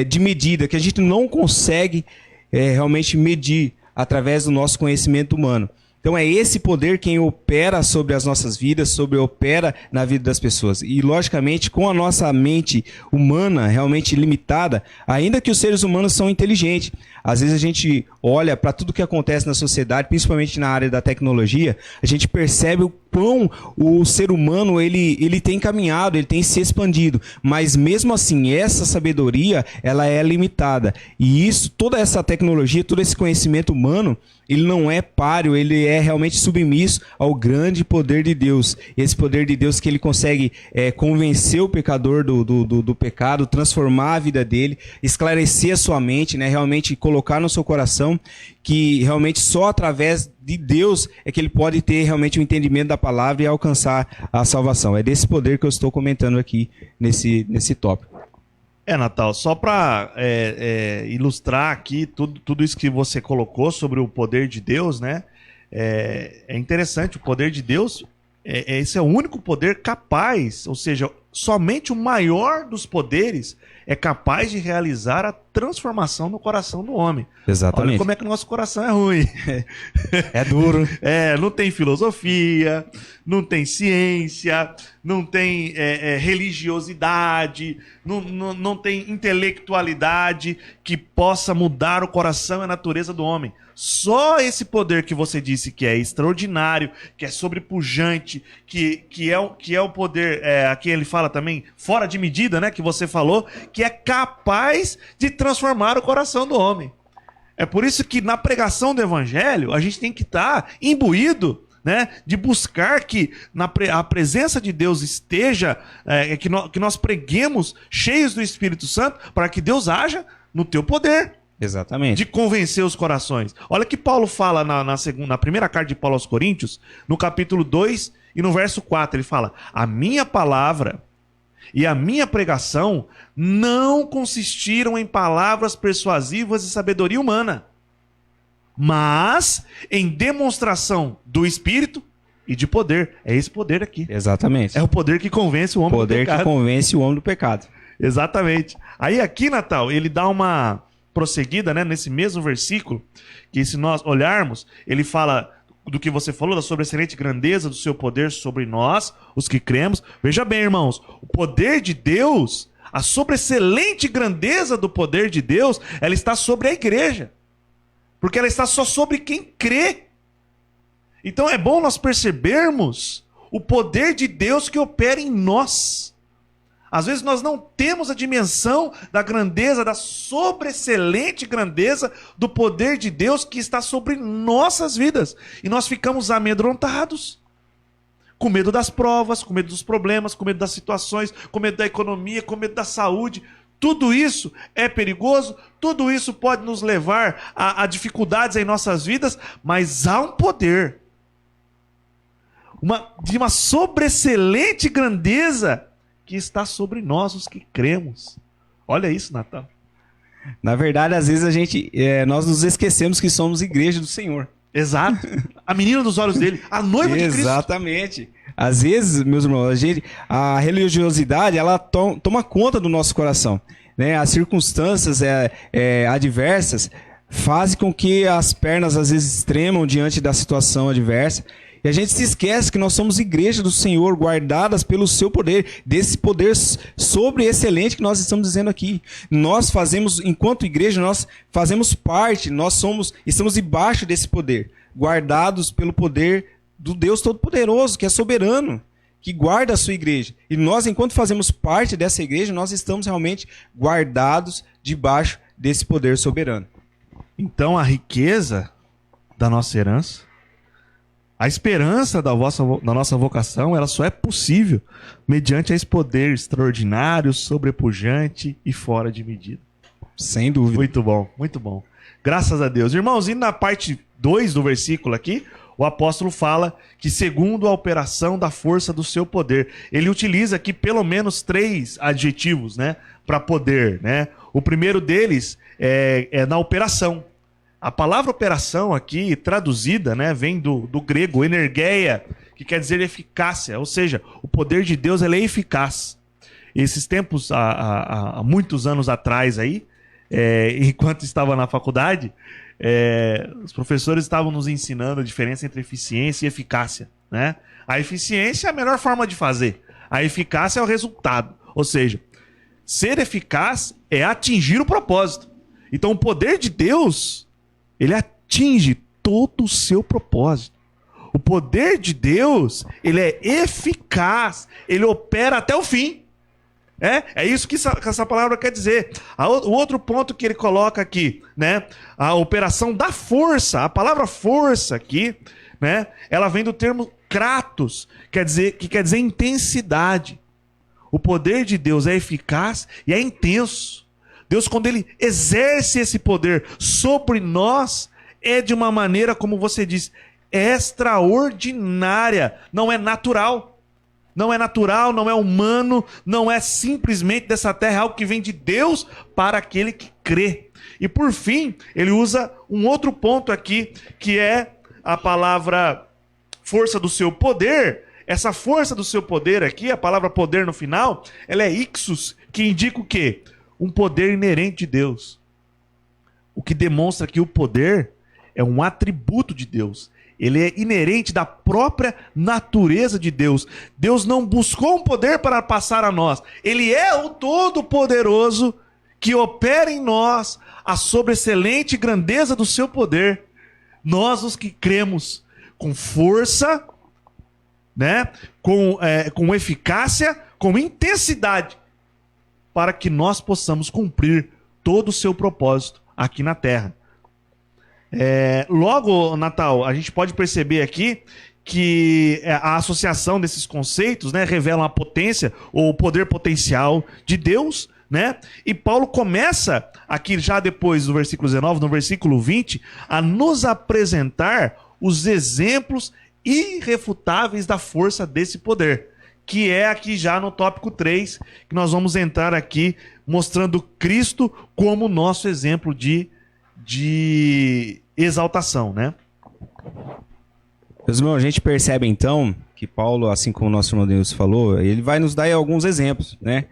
de medida, que a gente não consegue realmente medir através do nosso conhecimento humano. Então é esse poder quem opera sobre as nossas vidas, opera na vida das pessoas. E logicamente com a nossa mente humana realmente limitada, ainda que os seres humanos são inteligentes, às vezes a gente olha para tudo que acontece na sociedade, principalmente na área da tecnologia, a gente percebe o quão o ser humano ele tem caminhado, ele tem se expandido, mas mesmo assim essa sabedoria ela é limitada. E toda essa tecnologia, todo esse conhecimento humano, ele não é páreo, ele é realmente submisso ao grande poder de Deus. Esse poder de Deus que ele consegue convencer o pecador do pecado, transformar a vida dele, esclarecer a sua mente, né, realmente colocar no seu coração que realmente só através de Deus é que ele pode ter realmente o entendimento da palavra e alcançar a salvação. É desse poder que eu estou comentando aqui nesse tópico. Natal, só para ilustrar aqui tudo isso que você colocou sobre o poder de Deus, né? É interessante, o poder de Deus, esse é o único poder capaz, ou seja, somente o maior dos poderes é capaz de realizar a transformação no coração do homem. Exatamente. Olha como é que o nosso coração é ruim. É duro. Não tem filosofia, não tem ciência, não tem religiosidade, não tem intelectualidade que possa mudar o coração e a natureza do homem. Só esse poder que você disse que é extraordinário, que é sobrepujante, que é o poder, aqui ele fala também, fora de medida, né, que você falou, que é capaz de transformar o coração do homem. É por isso que na pregação do evangelho a gente tem que estar imbuído, né, de buscar que a presença de Deus esteja, que nós preguemos cheios do Espírito Santo para que Deus haja no teu poder. Exatamente. De convencer os corações. Olha que Paulo fala na primeira carta de Paulo aos Coríntios, no capítulo 2 e no verso 4, ele fala: a minha palavra e a minha pregação não consistiram em palavras persuasivas de sabedoria humana, mas em demonstração do Espírito e de poder. É esse poder aqui. Exatamente. É o poder que convence o homem do pecado. Poder que convence o homem do pecado. Exatamente. Aí aqui, Natal, ele dá uma prosseguida, né, nesse mesmo versículo, que se nós olharmos, ele fala do que você falou, da sobreexcelente grandeza do seu poder sobre nós, os que cremos. Veja bem, irmãos, o poder de Deus, a sobreexcelente grandeza do poder de Deus, ela está sobre a igreja, porque ela está só sobre quem crê. Então é bom nós percebermos o poder de Deus que opera em nós. Às vezes nós não temos a dimensão da grandeza, da sobreexcelente grandeza do poder de Deus que está sobre nossas vidas. E nós ficamos amedrontados, com medo das provas, com medo dos problemas, com medo das situações, com medo da economia, com medo da saúde. Tudo isso é perigoso, tudo isso pode nos levar a dificuldades em nossas vidas, mas há um poder de uma sobreexcelente grandeza que está sobre nós, os que cremos. Olha isso, Natal. Na verdade, às vezes nós nos esquecemos que somos igreja do Senhor. Exato. A menina dos olhos dele, a noiva de Cristo. Exatamente. Às vezes, meus irmãos, a religiosidade, ela toma conta do nosso coração, né? As circunstâncias adversas fazem com que as pernas às vezes tremam diante da situação adversa. E a gente se esquece que nós somos igreja do Senhor, guardadas pelo seu poder, desse poder sobre excelente que nós estamos dizendo aqui. Nós fazemos, enquanto igreja, nós fazemos parte, estamos debaixo desse poder, guardados pelo poder do Deus Todo-Poderoso, que é soberano, que guarda a sua igreja. E nós, enquanto fazemos parte dessa igreja, nós estamos realmente guardados debaixo desse poder soberano. Então a riqueza da nossa herança, a esperança da nossa vocação, ela só é possível mediante esse poder extraordinário, sobrepujante e fora de medida. Sem dúvida. Muito bom, muito bom. Graças a Deus. Irmãos, e na parte 2 do versículo aqui, o apóstolo fala que segundo a operação da força do seu poder. Ele utiliza aqui pelo menos 3 adjetivos, né, para poder, né? O primeiro deles é na operação. A palavra operação aqui, traduzida, né, vem do grego energeia, que quer dizer eficácia, ou seja, o poder de Deus ele é eficaz. Esses tempos, há muitos anos atrás, aí, enquanto estava na faculdade, os professores estavam nos ensinando a diferença entre eficiência e eficácia, né? A eficiência é a melhor forma de fazer, a eficácia é o resultado, ou seja, ser eficaz é atingir o propósito. Então o poder de Deus, ele atinge todo o seu propósito. O poder de Deus, ele é eficaz, ele opera até o fim. É isso que essa palavra quer dizer. O outro ponto que ele coloca aqui, né? A operação da força, a palavra força aqui, né? Ela vem do termo kratos, que quer dizer intensidade. O poder de Deus é eficaz e é intenso. Deus, quando ele exerce esse poder sobre nós, é de uma maneira, como você diz, extraordinária. Não é natural. Não é natural, não é humano, não é simplesmente dessa terra, é algo que vem de Deus para aquele que crê. E por fim, ele usa um outro ponto aqui, que é a palavra força do seu poder. Essa força do seu poder aqui, a palavra poder no final, ela é ixos, que indica o quê? Um poder inerente de Deus. O que demonstra que o poder é um atributo de Deus. Ele é inerente da própria natureza de Deus. Deus não buscou um poder para passar a nós. Ele é o Todo-Poderoso que opera em nós a sobreexcelente grandeza do seu poder. Nós, os que cremos com força, né? Com eficácia, com intensidade, para que nós possamos cumprir todo o seu propósito aqui na terra. Logo, Natal, a gente pode perceber aqui que a associação desses conceitos, né, revelam a potência ou o poder potencial de Deus, né? E Paulo começa aqui já depois do versículo 19, no versículo 20, a nos apresentar os exemplos irrefutáveis da força desse poder, que é aqui já no tópico 3, que nós vamos entrar aqui mostrando Cristo como nosso exemplo de exaltação, né? Meus irmãos, a gente percebe então que Paulo, assim como o nosso irmão Deus falou, ele vai nos dar aí alguns exemplos, né?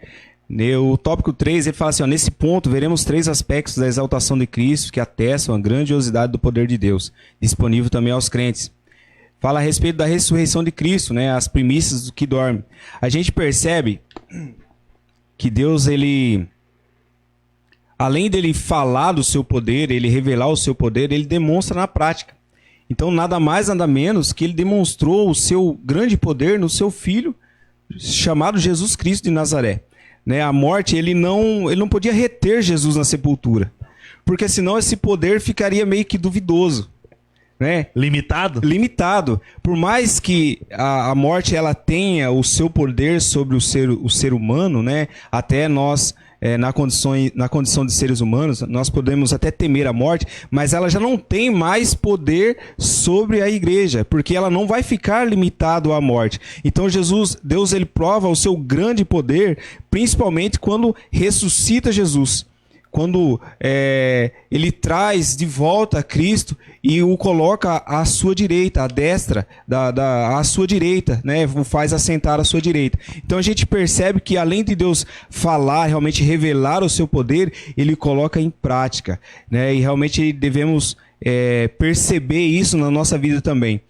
No tópico 3, ele fala assim, ó, nesse ponto veremos 3 aspectos da exaltação de Cristo que atestam a grandiosidade do poder de Deus, disponível também aos crentes. Fala a respeito da ressurreição de Cristo, né? As primícias do que dorme. A gente percebe que Deus, ele, além dele falar do seu poder, ele revelar o seu poder, ele demonstra na prática. Então, nada mais, nada menos que ele demonstrou o seu grande poder no seu Filho, chamado Jesus Cristo de Nazaré. Né? A morte, ele não podia reter Jesus na sepultura, porque senão esse poder ficaria meio que duvidoso. Né? Limitado. Por mais que a morte ela tenha o seu poder sobre o ser humano, né? Até nós, na condição de seres humanos, nós podemos até temer a morte, mas ela já não tem mais poder sobre a igreja, porque ela não vai ficar limitado à morte. Então Deus ele prova o seu grande poder, principalmente quando ressuscita Jesus. Quando ele traz de volta a Cristo e o coloca à sua direita, à destra, à sua direita, né? O faz assentar à sua direita. Então a gente percebe que além de Deus falar, realmente revelar o seu poder, ele coloca em prática, né? E realmente devemos perceber isso na nossa vida também.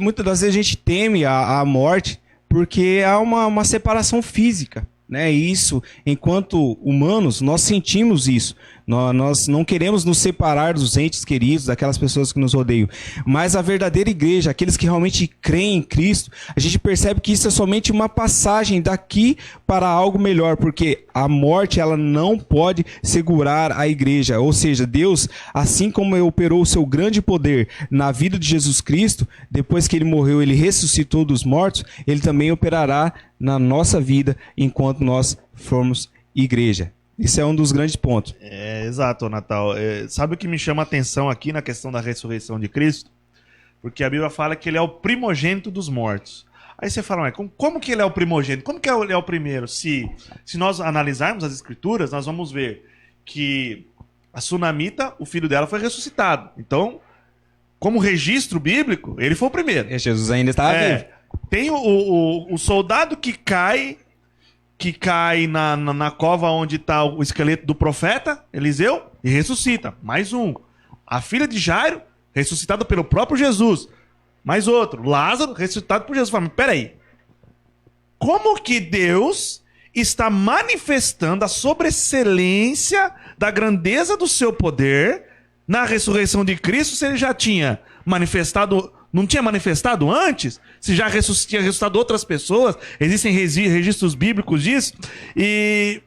Muitas das vezes a gente teme a morte porque há uma separação física, né? E isso, enquanto humanos, nós sentimos isso. Nós não queremos nos separar dos entes queridos, daquelas pessoas que nos rodeiam. Mas a verdadeira igreja, aqueles que realmente creem em Cristo, a gente percebe que isso é somente uma passagem daqui para algo melhor, porque a morte ela não pode segurar a igreja. Ou seja, Deus, assim como operou o seu grande poder na vida de Jesus Cristo, depois que ele morreu, ele ressuscitou dos mortos, ele também operará na nossa vida enquanto nós formos igreja. Isso é um dos grandes pontos. Exato, Natal. Sabe o que me chama a atenção aqui na questão da ressurreição de Cristo? Porque a Bíblia fala que ele é o primogênito dos mortos. Aí você fala, mas como que ele é o primogênito? Como que ele é o primeiro? Se nós analisarmos as Escrituras, nós vamos ver que a Sunamita, o filho dela, foi ressuscitado. Então, como registro bíblico, ele foi o primeiro. Jesus ainda estava vivo. Tem o soldado que cai na cova onde está o esqueleto do profeta Eliseu e ressuscita. Mais um. A filha de Jairo, ressuscitada pelo próprio Jesus. Mais outro. Lázaro, ressuscitado por Jesus. Fala, mas peraí. Como que Deus está manifestando a sobreexcelência da grandeza do seu poder na ressurreição de Cristo se ele já tinha manifestado... Não tinha manifestado antes? Se já tinha ressuscitado outras pessoas? Existem registros bíblicos disso? E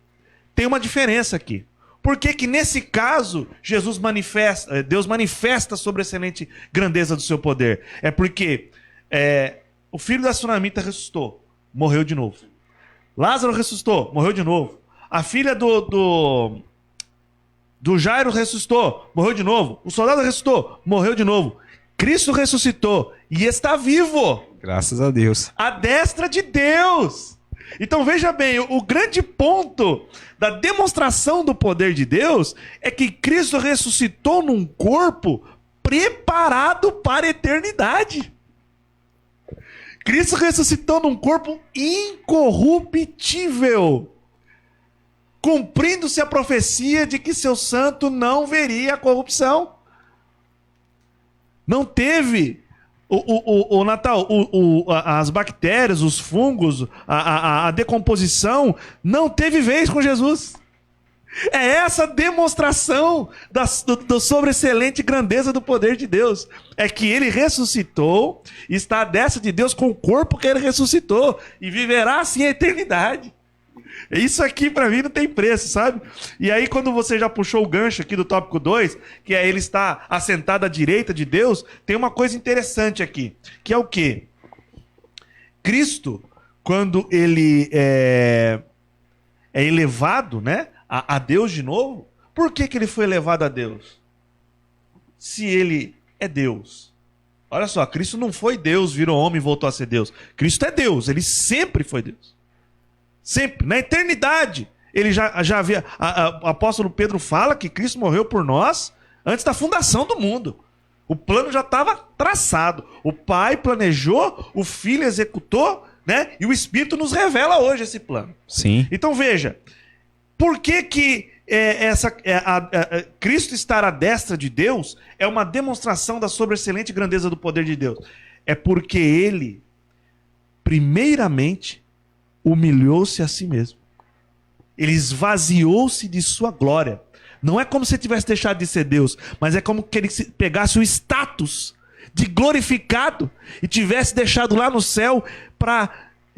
tem uma diferença aqui. Por que que nesse caso Deus manifesta sobre a excelente grandeza do seu poder? É porque o filho da Sunamita ressuscitou, morreu de novo. Lázaro ressuscitou, morreu de novo. A filha do Jairo ressuscitou, morreu de novo. O soldado ressuscitou, morreu de novo. Cristo ressuscitou e está vivo. Graças a Deus. À destra de Deus. Então veja bem, o grande ponto da demonstração do poder de Deus é que Cristo ressuscitou num corpo preparado para a eternidade. Cristo ressuscitou num corpo incorruptível, cumprindo-se a profecia de que seu santo não veria a corrupção. Não teve o Natal, as bactérias, os fungos, a decomposição, não teve vez com Jesus. É essa demonstração da sobreexcelente grandeza do poder de Deus. É que ele ressuscitou, está à destra de Deus com o corpo que ele ressuscitou e viverá assim a eternidade. Isso aqui pra mim não tem preço, sabe? E aí quando você já puxou o gancho aqui do tópico 2, que é ele está assentado à direita de Deus, tem uma coisa interessante aqui, que é o quê? Cristo, quando ele é elevado, né, a Deus de novo, por que ele foi elevado a Deus? Se ele é Deus. Olha só, Cristo não foi Deus, virou homem e voltou a ser Deus. Cristo é Deus, ele sempre foi Deus. Sempre, na eternidade, ele já havia. O apóstolo Pedro fala que Cristo morreu por nós antes da fundação do mundo. O plano já estava traçado. O Pai planejou, o Filho executou, né? E o Espírito nos revela hoje esse plano. Sim. Então veja, por que Cristo estar à destra de Deus é uma demonstração da sobreexcelente grandeza do poder de Deus? É porque ele, primeiramente, humilhou-se a si mesmo. Ele esvaziou-se de sua glória. Não é como se ele tivesse deixado de ser Deus, mas é como que ele pegasse o status de glorificado e tivesse deixado lá no céu para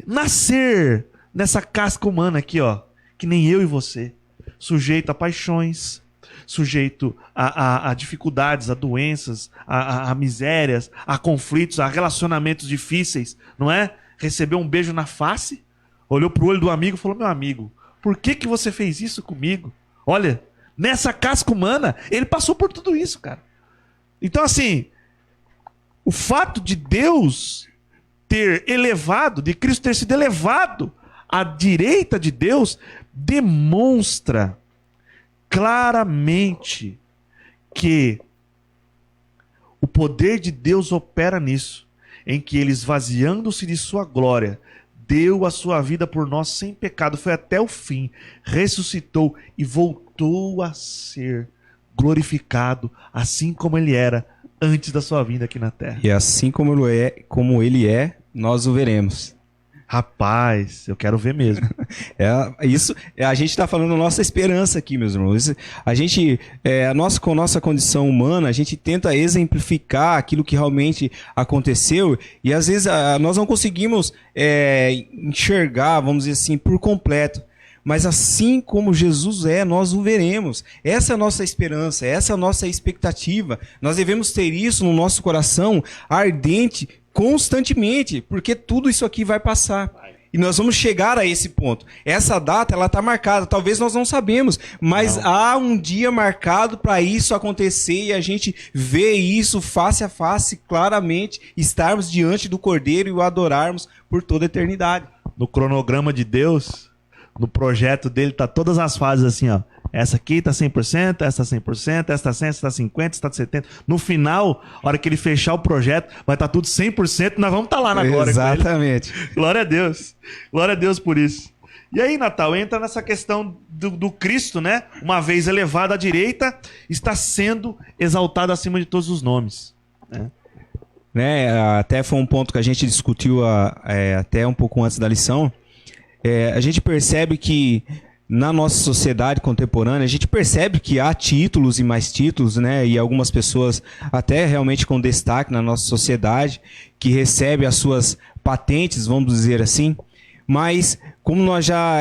nascer nessa casca humana aqui, ó, que nem eu e você, sujeito a paixões, sujeito a dificuldades, a doenças, a misérias, a conflitos, a relacionamentos difíceis, não é? Recebeu um beijo na face, olhou pro olho do amigo e falou, meu amigo, por que você fez isso comigo? Olha, nessa casca humana, ele passou por tudo isso, cara. Então, assim, o fato de Deus ter elevado, de Cristo ter sido elevado à direita de Deus, demonstra claramente que o poder de Deus opera nisso, em que ele, esvaziando-se de sua glória, deu a sua vida por nós sem pecado, foi até o fim, ressuscitou e voltou a ser glorificado, assim como ele era antes da sua vinda aqui na terra. E assim como ele é, nós o veremos. Rapaz, eu quero ver mesmo. A gente está falando da nossa esperança aqui, meus irmãos. A gente, com a nossa condição humana, a gente tenta exemplificar aquilo que realmente aconteceu e às vezes nós não conseguimos enxergar, vamos dizer assim, por completo. Mas assim como Jesus é, nós o veremos. Essa é a nossa esperança, essa é a nossa expectativa. Nós devemos ter isso no nosso coração ardente constantemente, porque tudo isso aqui vai passar. E nós vamos chegar a esse ponto. Essa data, ela está marcada. Talvez nós não sabemos, mas há um dia marcado para isso acontecer e a gente vê isso face a face, claramente, estarmos diante do Cordeiro e o adorarmos por toda a eternidade. No cronograma de Deus, no projeto dele, tá todas as fases assim, ó. Essa aqui tá 100%, essa 100%, essa tá 100%, essa tá 50%, essa tá 70%. No final, a hora que ele fechar o projeto, vai estar tudo 100%, nós vamos estar lá na glória. Exatamente. Glória a Deus. Glória a Deus por isso. E aí, Natal, entra nessa questão do Cristo, né? Uma vez elevado à direita, está sendo exaltado acima de todos os nomes. Até foi um ponto que a gente discutiu até um pouco antes da lição. A gente percebe que na nossa sociedade contemporânea, a gente percebe que há títulos e mais títulos, né? E algumas pessoas até realmente com destaque na nossa sociedade, que recebem as suas patentes, vamos dizer assim. Mas, como nós já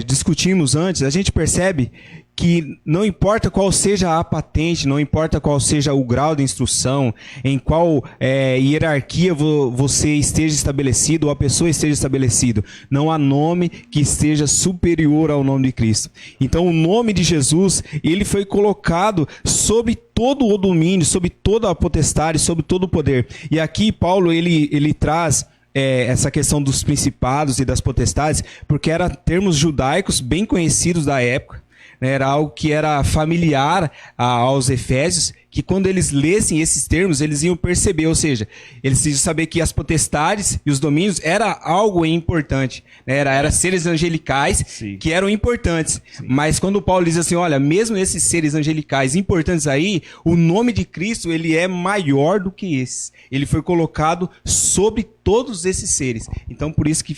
discutimos antes, a gente percebe que não importa qual seja a patente, não importa qual seja o grau de instrução, em qual hierarquia você esteja estabelecido ou a pessoa esteja estabelecido, não há nome que esteja superior ao nome de Cristo. Então o nome de Jesus, ele foi colocado sobre todo o domínio, sobre toda a potestade, sobre todo o poder. E aqui Paulo, ele traz essa questão dos principados e das potestades, porque eram termos judaicos bem conhecidos da época. Era algo que era familiar aos efésios, que quando eles lessem esses termos, eles iam perceber, ou seja, eles iam saber que as potestades e os domínios era algo importante, né? Era seres angelicais. Sim. Que eram importantes. Sim. Mas quando Paulo diz assim, olha, mesmo esses seres angelicais importantes aí, o nome de Cristo, ele é maior do que esses. Ele foi colocado sobre todos esses seres. Então, por isso que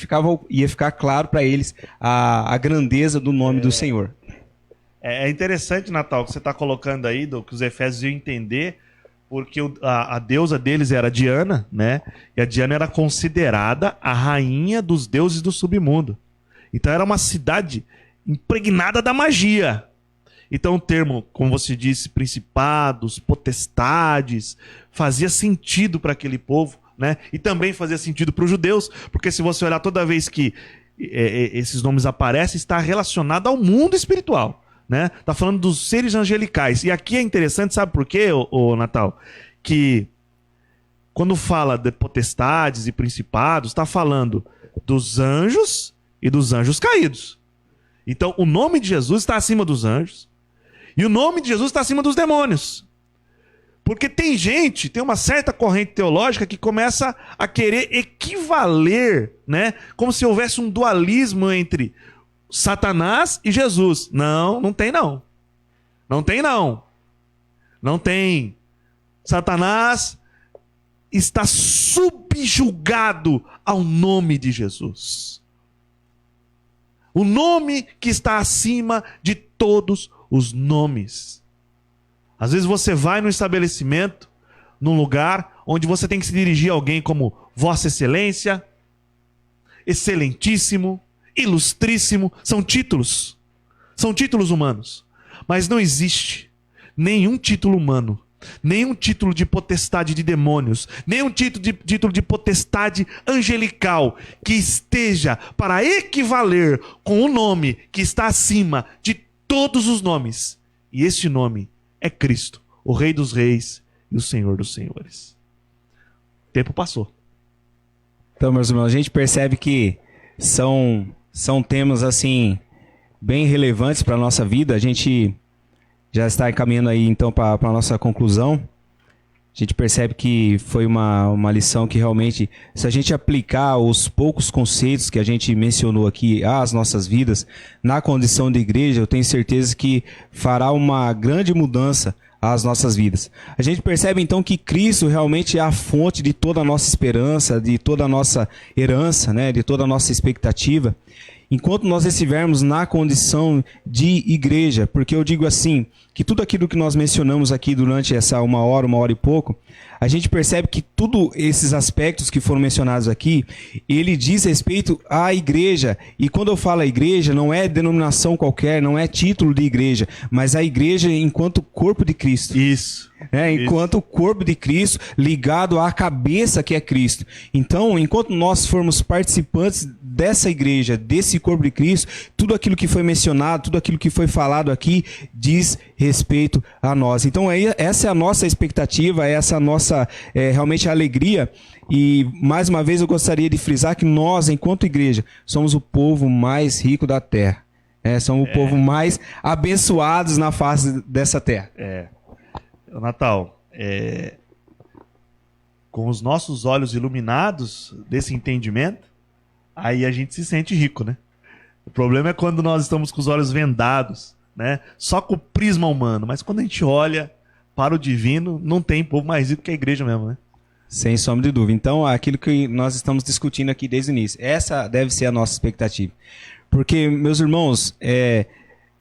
ia ficar claro para eles a grandeza do nome do Senhor. É interessante, Natal, que você está colocando aí, que os efésios iam entender, porque a deusa deles era Diana, né? E a Diana era considerada a rainha dos deuses do submundo. Então era uma cidade impregnada da magia. Então o termo, como você disse, principados, potestades, fazia sentido para aquele povo, né? E também fazia sentido para os judeus, porque se você olhar toda vez que esses nomes aparecem, está relacionado ao mundo espiritual. Né? Tá falando dos seres angelicais. E aqui é interessante, sabe por quê, ô Natal? Que quando fala de potestades e principados, está falando dos anjos e dos anjos caídos. Então, o nome de Jesus está acima dos anjos e o nome de Jesus está acima dos demônios. Porque tem uma certa corrente teológica que começa a querer equivaler, né? Como se houvesse um dualismo entre Satanás e Jesus. Não tem não. Não tem não. Não tem. Satanás está subjugado ao nome de Jesus. O nome que está acima de todos os nomes. Às vezes você vai num estabelecimento, num lugar onde você tem que se dirigir a alguém como Vossa Excelência, Excelentíssimo, Ilustríssimo, são títulos humanos, mas não existe nenhum título humano, nenhum título de potestade de demônios, nenhum título de potestade angelical que esteja para equivaler com o nome que está acima de todos os nomes, e este nome é Cristo, o Rei dos Reis e o Senhor dos Senhores. O tempo passou. Então, meus irmãos, a gente percebe que são temas assim bem relevantes para a nossa vida. A gente já está encaminhando aí então para a nossa conclusão. A gente percebe que foi uma lição que realmente, se a gente aplicar os poucos conceitos que a gente mencionou aqui às nossas vidas, na condição de igreja, eu tenho certeza que fará uma grande mudança às nossas vidas. A gente percebe então que Cristo realmente é a fonte de toda a nossa esperança, de toda a nossa herança, né, de toda a nossa expectativa. Enquanto nós estivermos na condição de igreja, porque eu digo assim, que tudo aquilo que nós mencionamos aqui durante essa uma hora e pouco, a gente percebe que todos esses aspectos que foram mencionados aqui, ele diz respeito à igreja. E quando eu falo igreja, não é denominação qualquer, não é título de igreja, mas a igreja enquanto corpo de Cristo. Isso. Enquanto corpo de Cristo, ligado à cabeça que é Cristo. Então, enquanto nós formos participantes dessa igreja, desse corpo de Cristo, tudo aquilo que foi mencionado, tudo aquilo que foi falado aqui, diz respeito a nós. Então, essa é a nossa expectativa, essa é a nossa realmente alegria. E, mais uma vez, eu gostaria de frisar que nós, enquanto igreja, somos o povo mais rico da terra. Somos o povo mais abençoados na face dessa terra. Natal, com os nossos olhos iluminados desse entendimento, aí a gente se sente rico, né? O problema é quando nós estamos com os olhos vendados, né? Só com o prisma humano. Mas quando a gente olha para o divino, não tem povo mais rico que a igreja mesmo, né? Sem sombra de dúvida. Então, aquilo que nós estamos discutindo aqui desde o início, essa deve ser a nossa expectativa. Porque, meus irmãos,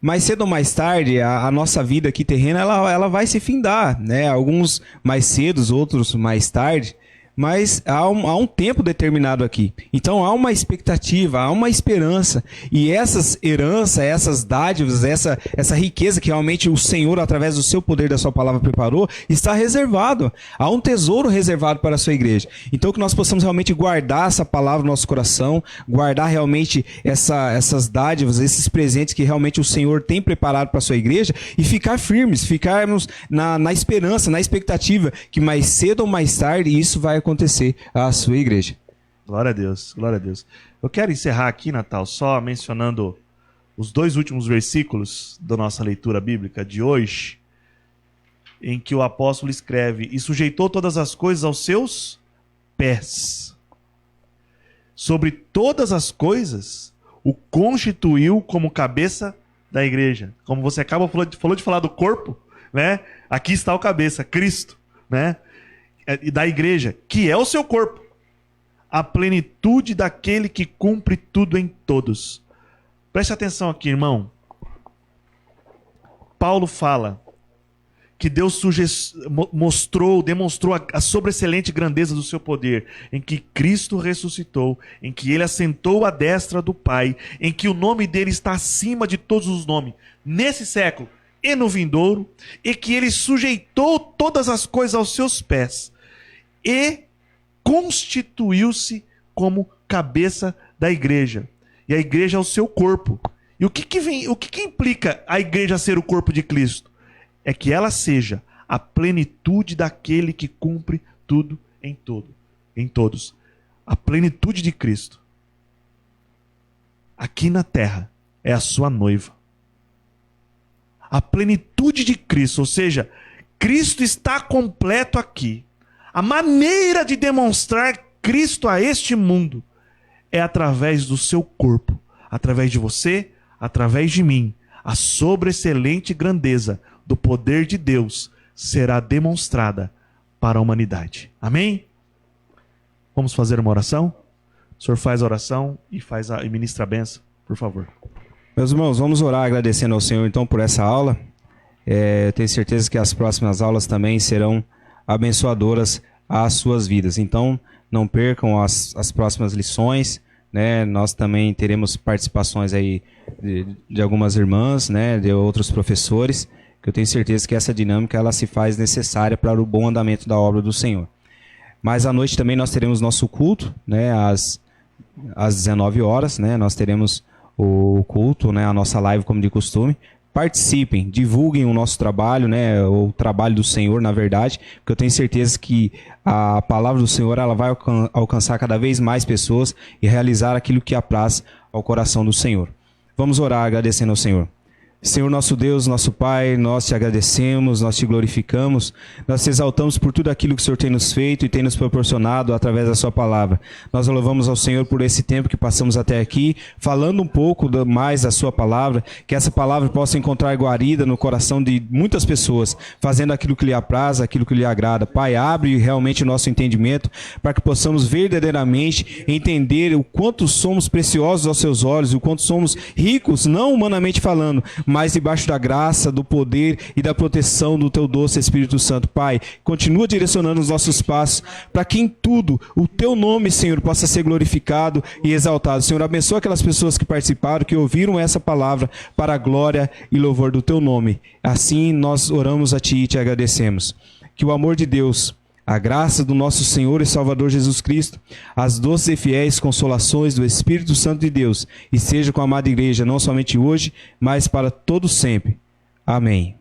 mais cedo ou mais tarde, a nossa vida aqui terrena, ela vai se findar, né? Alguns mais cedo, outros mais tarde, mas há um tempo determinado aqui. Então há uma expectativa, há uma esperança. E essas heranças, essas dádivas, essa riqueza que realmente o Senhor, através do seu poder, da sua palavra, preparou, está reservado. Há um tesouro reservado para a sua igreja. Então que nós possamos realmente guardar essa palavra no nosso coração, guardar realmente essas dádivas, esses presentes que realmente o Senhor tem preparado para a sua igreja e ficar firmes, ficarmos na esperança, na expectativa que mais cedo ou mais tarde isso vai acontecer à sua igreja. Glória a Deus, glória a Deus. Eu quero encerrar aqui, Natal, só mencionando os 2 últimos versículos da nossa leitura bíblica de hoje, em que o apóstolo escreve: e sujeitou todas as coisas aos seus pés. Sobre todas as coisas, o constituiu como cabeça da igreja. Como você falou de falar do corpo, né? Aqui está o cabeça, Cristo, né? E da igreja, que é o seu corpo, a plenitude daquele que cumpre tudo em todos. Preste atenção aqui, irmão. Paulo fala que Deus demonstrou a sobreexcelente grandeza do seu poder, em que Cristo ressuscitou, em que ele assentou à destra do Pai, em que o nome dele está acima de todos os nomes, nesse século e no vindouro, e que ele sujeitou todas as coisas aos seus pés, e constituiu-se como cabeça da igreja. E a igreja é o seu corpo. E o que implica a igreja ser o corpo de Cristo? É que ela seja a plenitude daquele que cumpre tudo em todos. A plenitude de Cristo. Aqui na terra é a sua noiva. A plenitude de Cristo, ou seja, Cristo está completo aqui. A maneira de demonstrar Cristo a este mundo é através do seu corpo, através de você, através de mim. A sobreexcelente grandeza do poder de Deus será demonstrada para a humanidade. Amém? Vamos fazer uma oração? O senhor faz a oração e ministra a bênção, por favor. Meus irmãos, vamos orar agradecendo ao Senhor então por essa aula. Eu tenho certeza que as próximas aulas também serão abençoadoras às suas vidas. Então, não percam as próximas lições, né? Nós também teremos participações aí de algumas irmãs, né? De outros professores, que eu tenho certeza que essa dinâmica ela se faz necessária para o bom andamento da obra do Senhor. Mas à noite também nós teremos nosso culto, né? Às 19 horas, né? Nós teremos o culto, né? A nossa live como de costume. Participem, divulguem o nosso trabalho, né? O trabalho do Senhor, na verdade, porque eu tenho certeza que a palavra do Senhor ela vai alcançar cada vez mais pessoas e realizar aquilo que apraz ao coração do Senhor. Vamos orar agradecendo ao Senhor. Senhor nosso Deus, nosso Pai, nós te agradecemos, nós te glorificamos, nós te exaltamos por tudo aquilo que o Senhor tem nos feito e tem nos proporcionado através da sua palavra. Nós louvamos ao Senhor por esse tempo que passamos até aqui, falando um pouco mais da sua palavra, que essa palavra possa encontrar guarida no coração de muitas pessoas, fazendo aquilo que lhe apraz, aquilo que lhe agrada. Pai, abre realmente o nosso entendimento para que possamos verdadeiramente entender o quanto somos preciosos aos seus olhos, o quanto somos ricos, não humanamente falando, mas debaixo da graça, do poder e da proteção do teu doce Espírito Santo. Pai, continua direcionando os nossos passos para que em tudo o teu nome, Senhor, possa ser glorificado e exaltado. Senhor, abençoa aquelas pessoas que participaram, que ouviram essa palavra para a glória e louvor do teu nome. Assim nós oramos a ti e te agradecemos. Que o amor de Deus, a graça do nosso Senhor e Salvador Jesus Cristo, as doces e fiéis consolações do Espírito Santo de Deus, e seja com a amada igreja, não somente hoje, mas para todo sempre. Amém.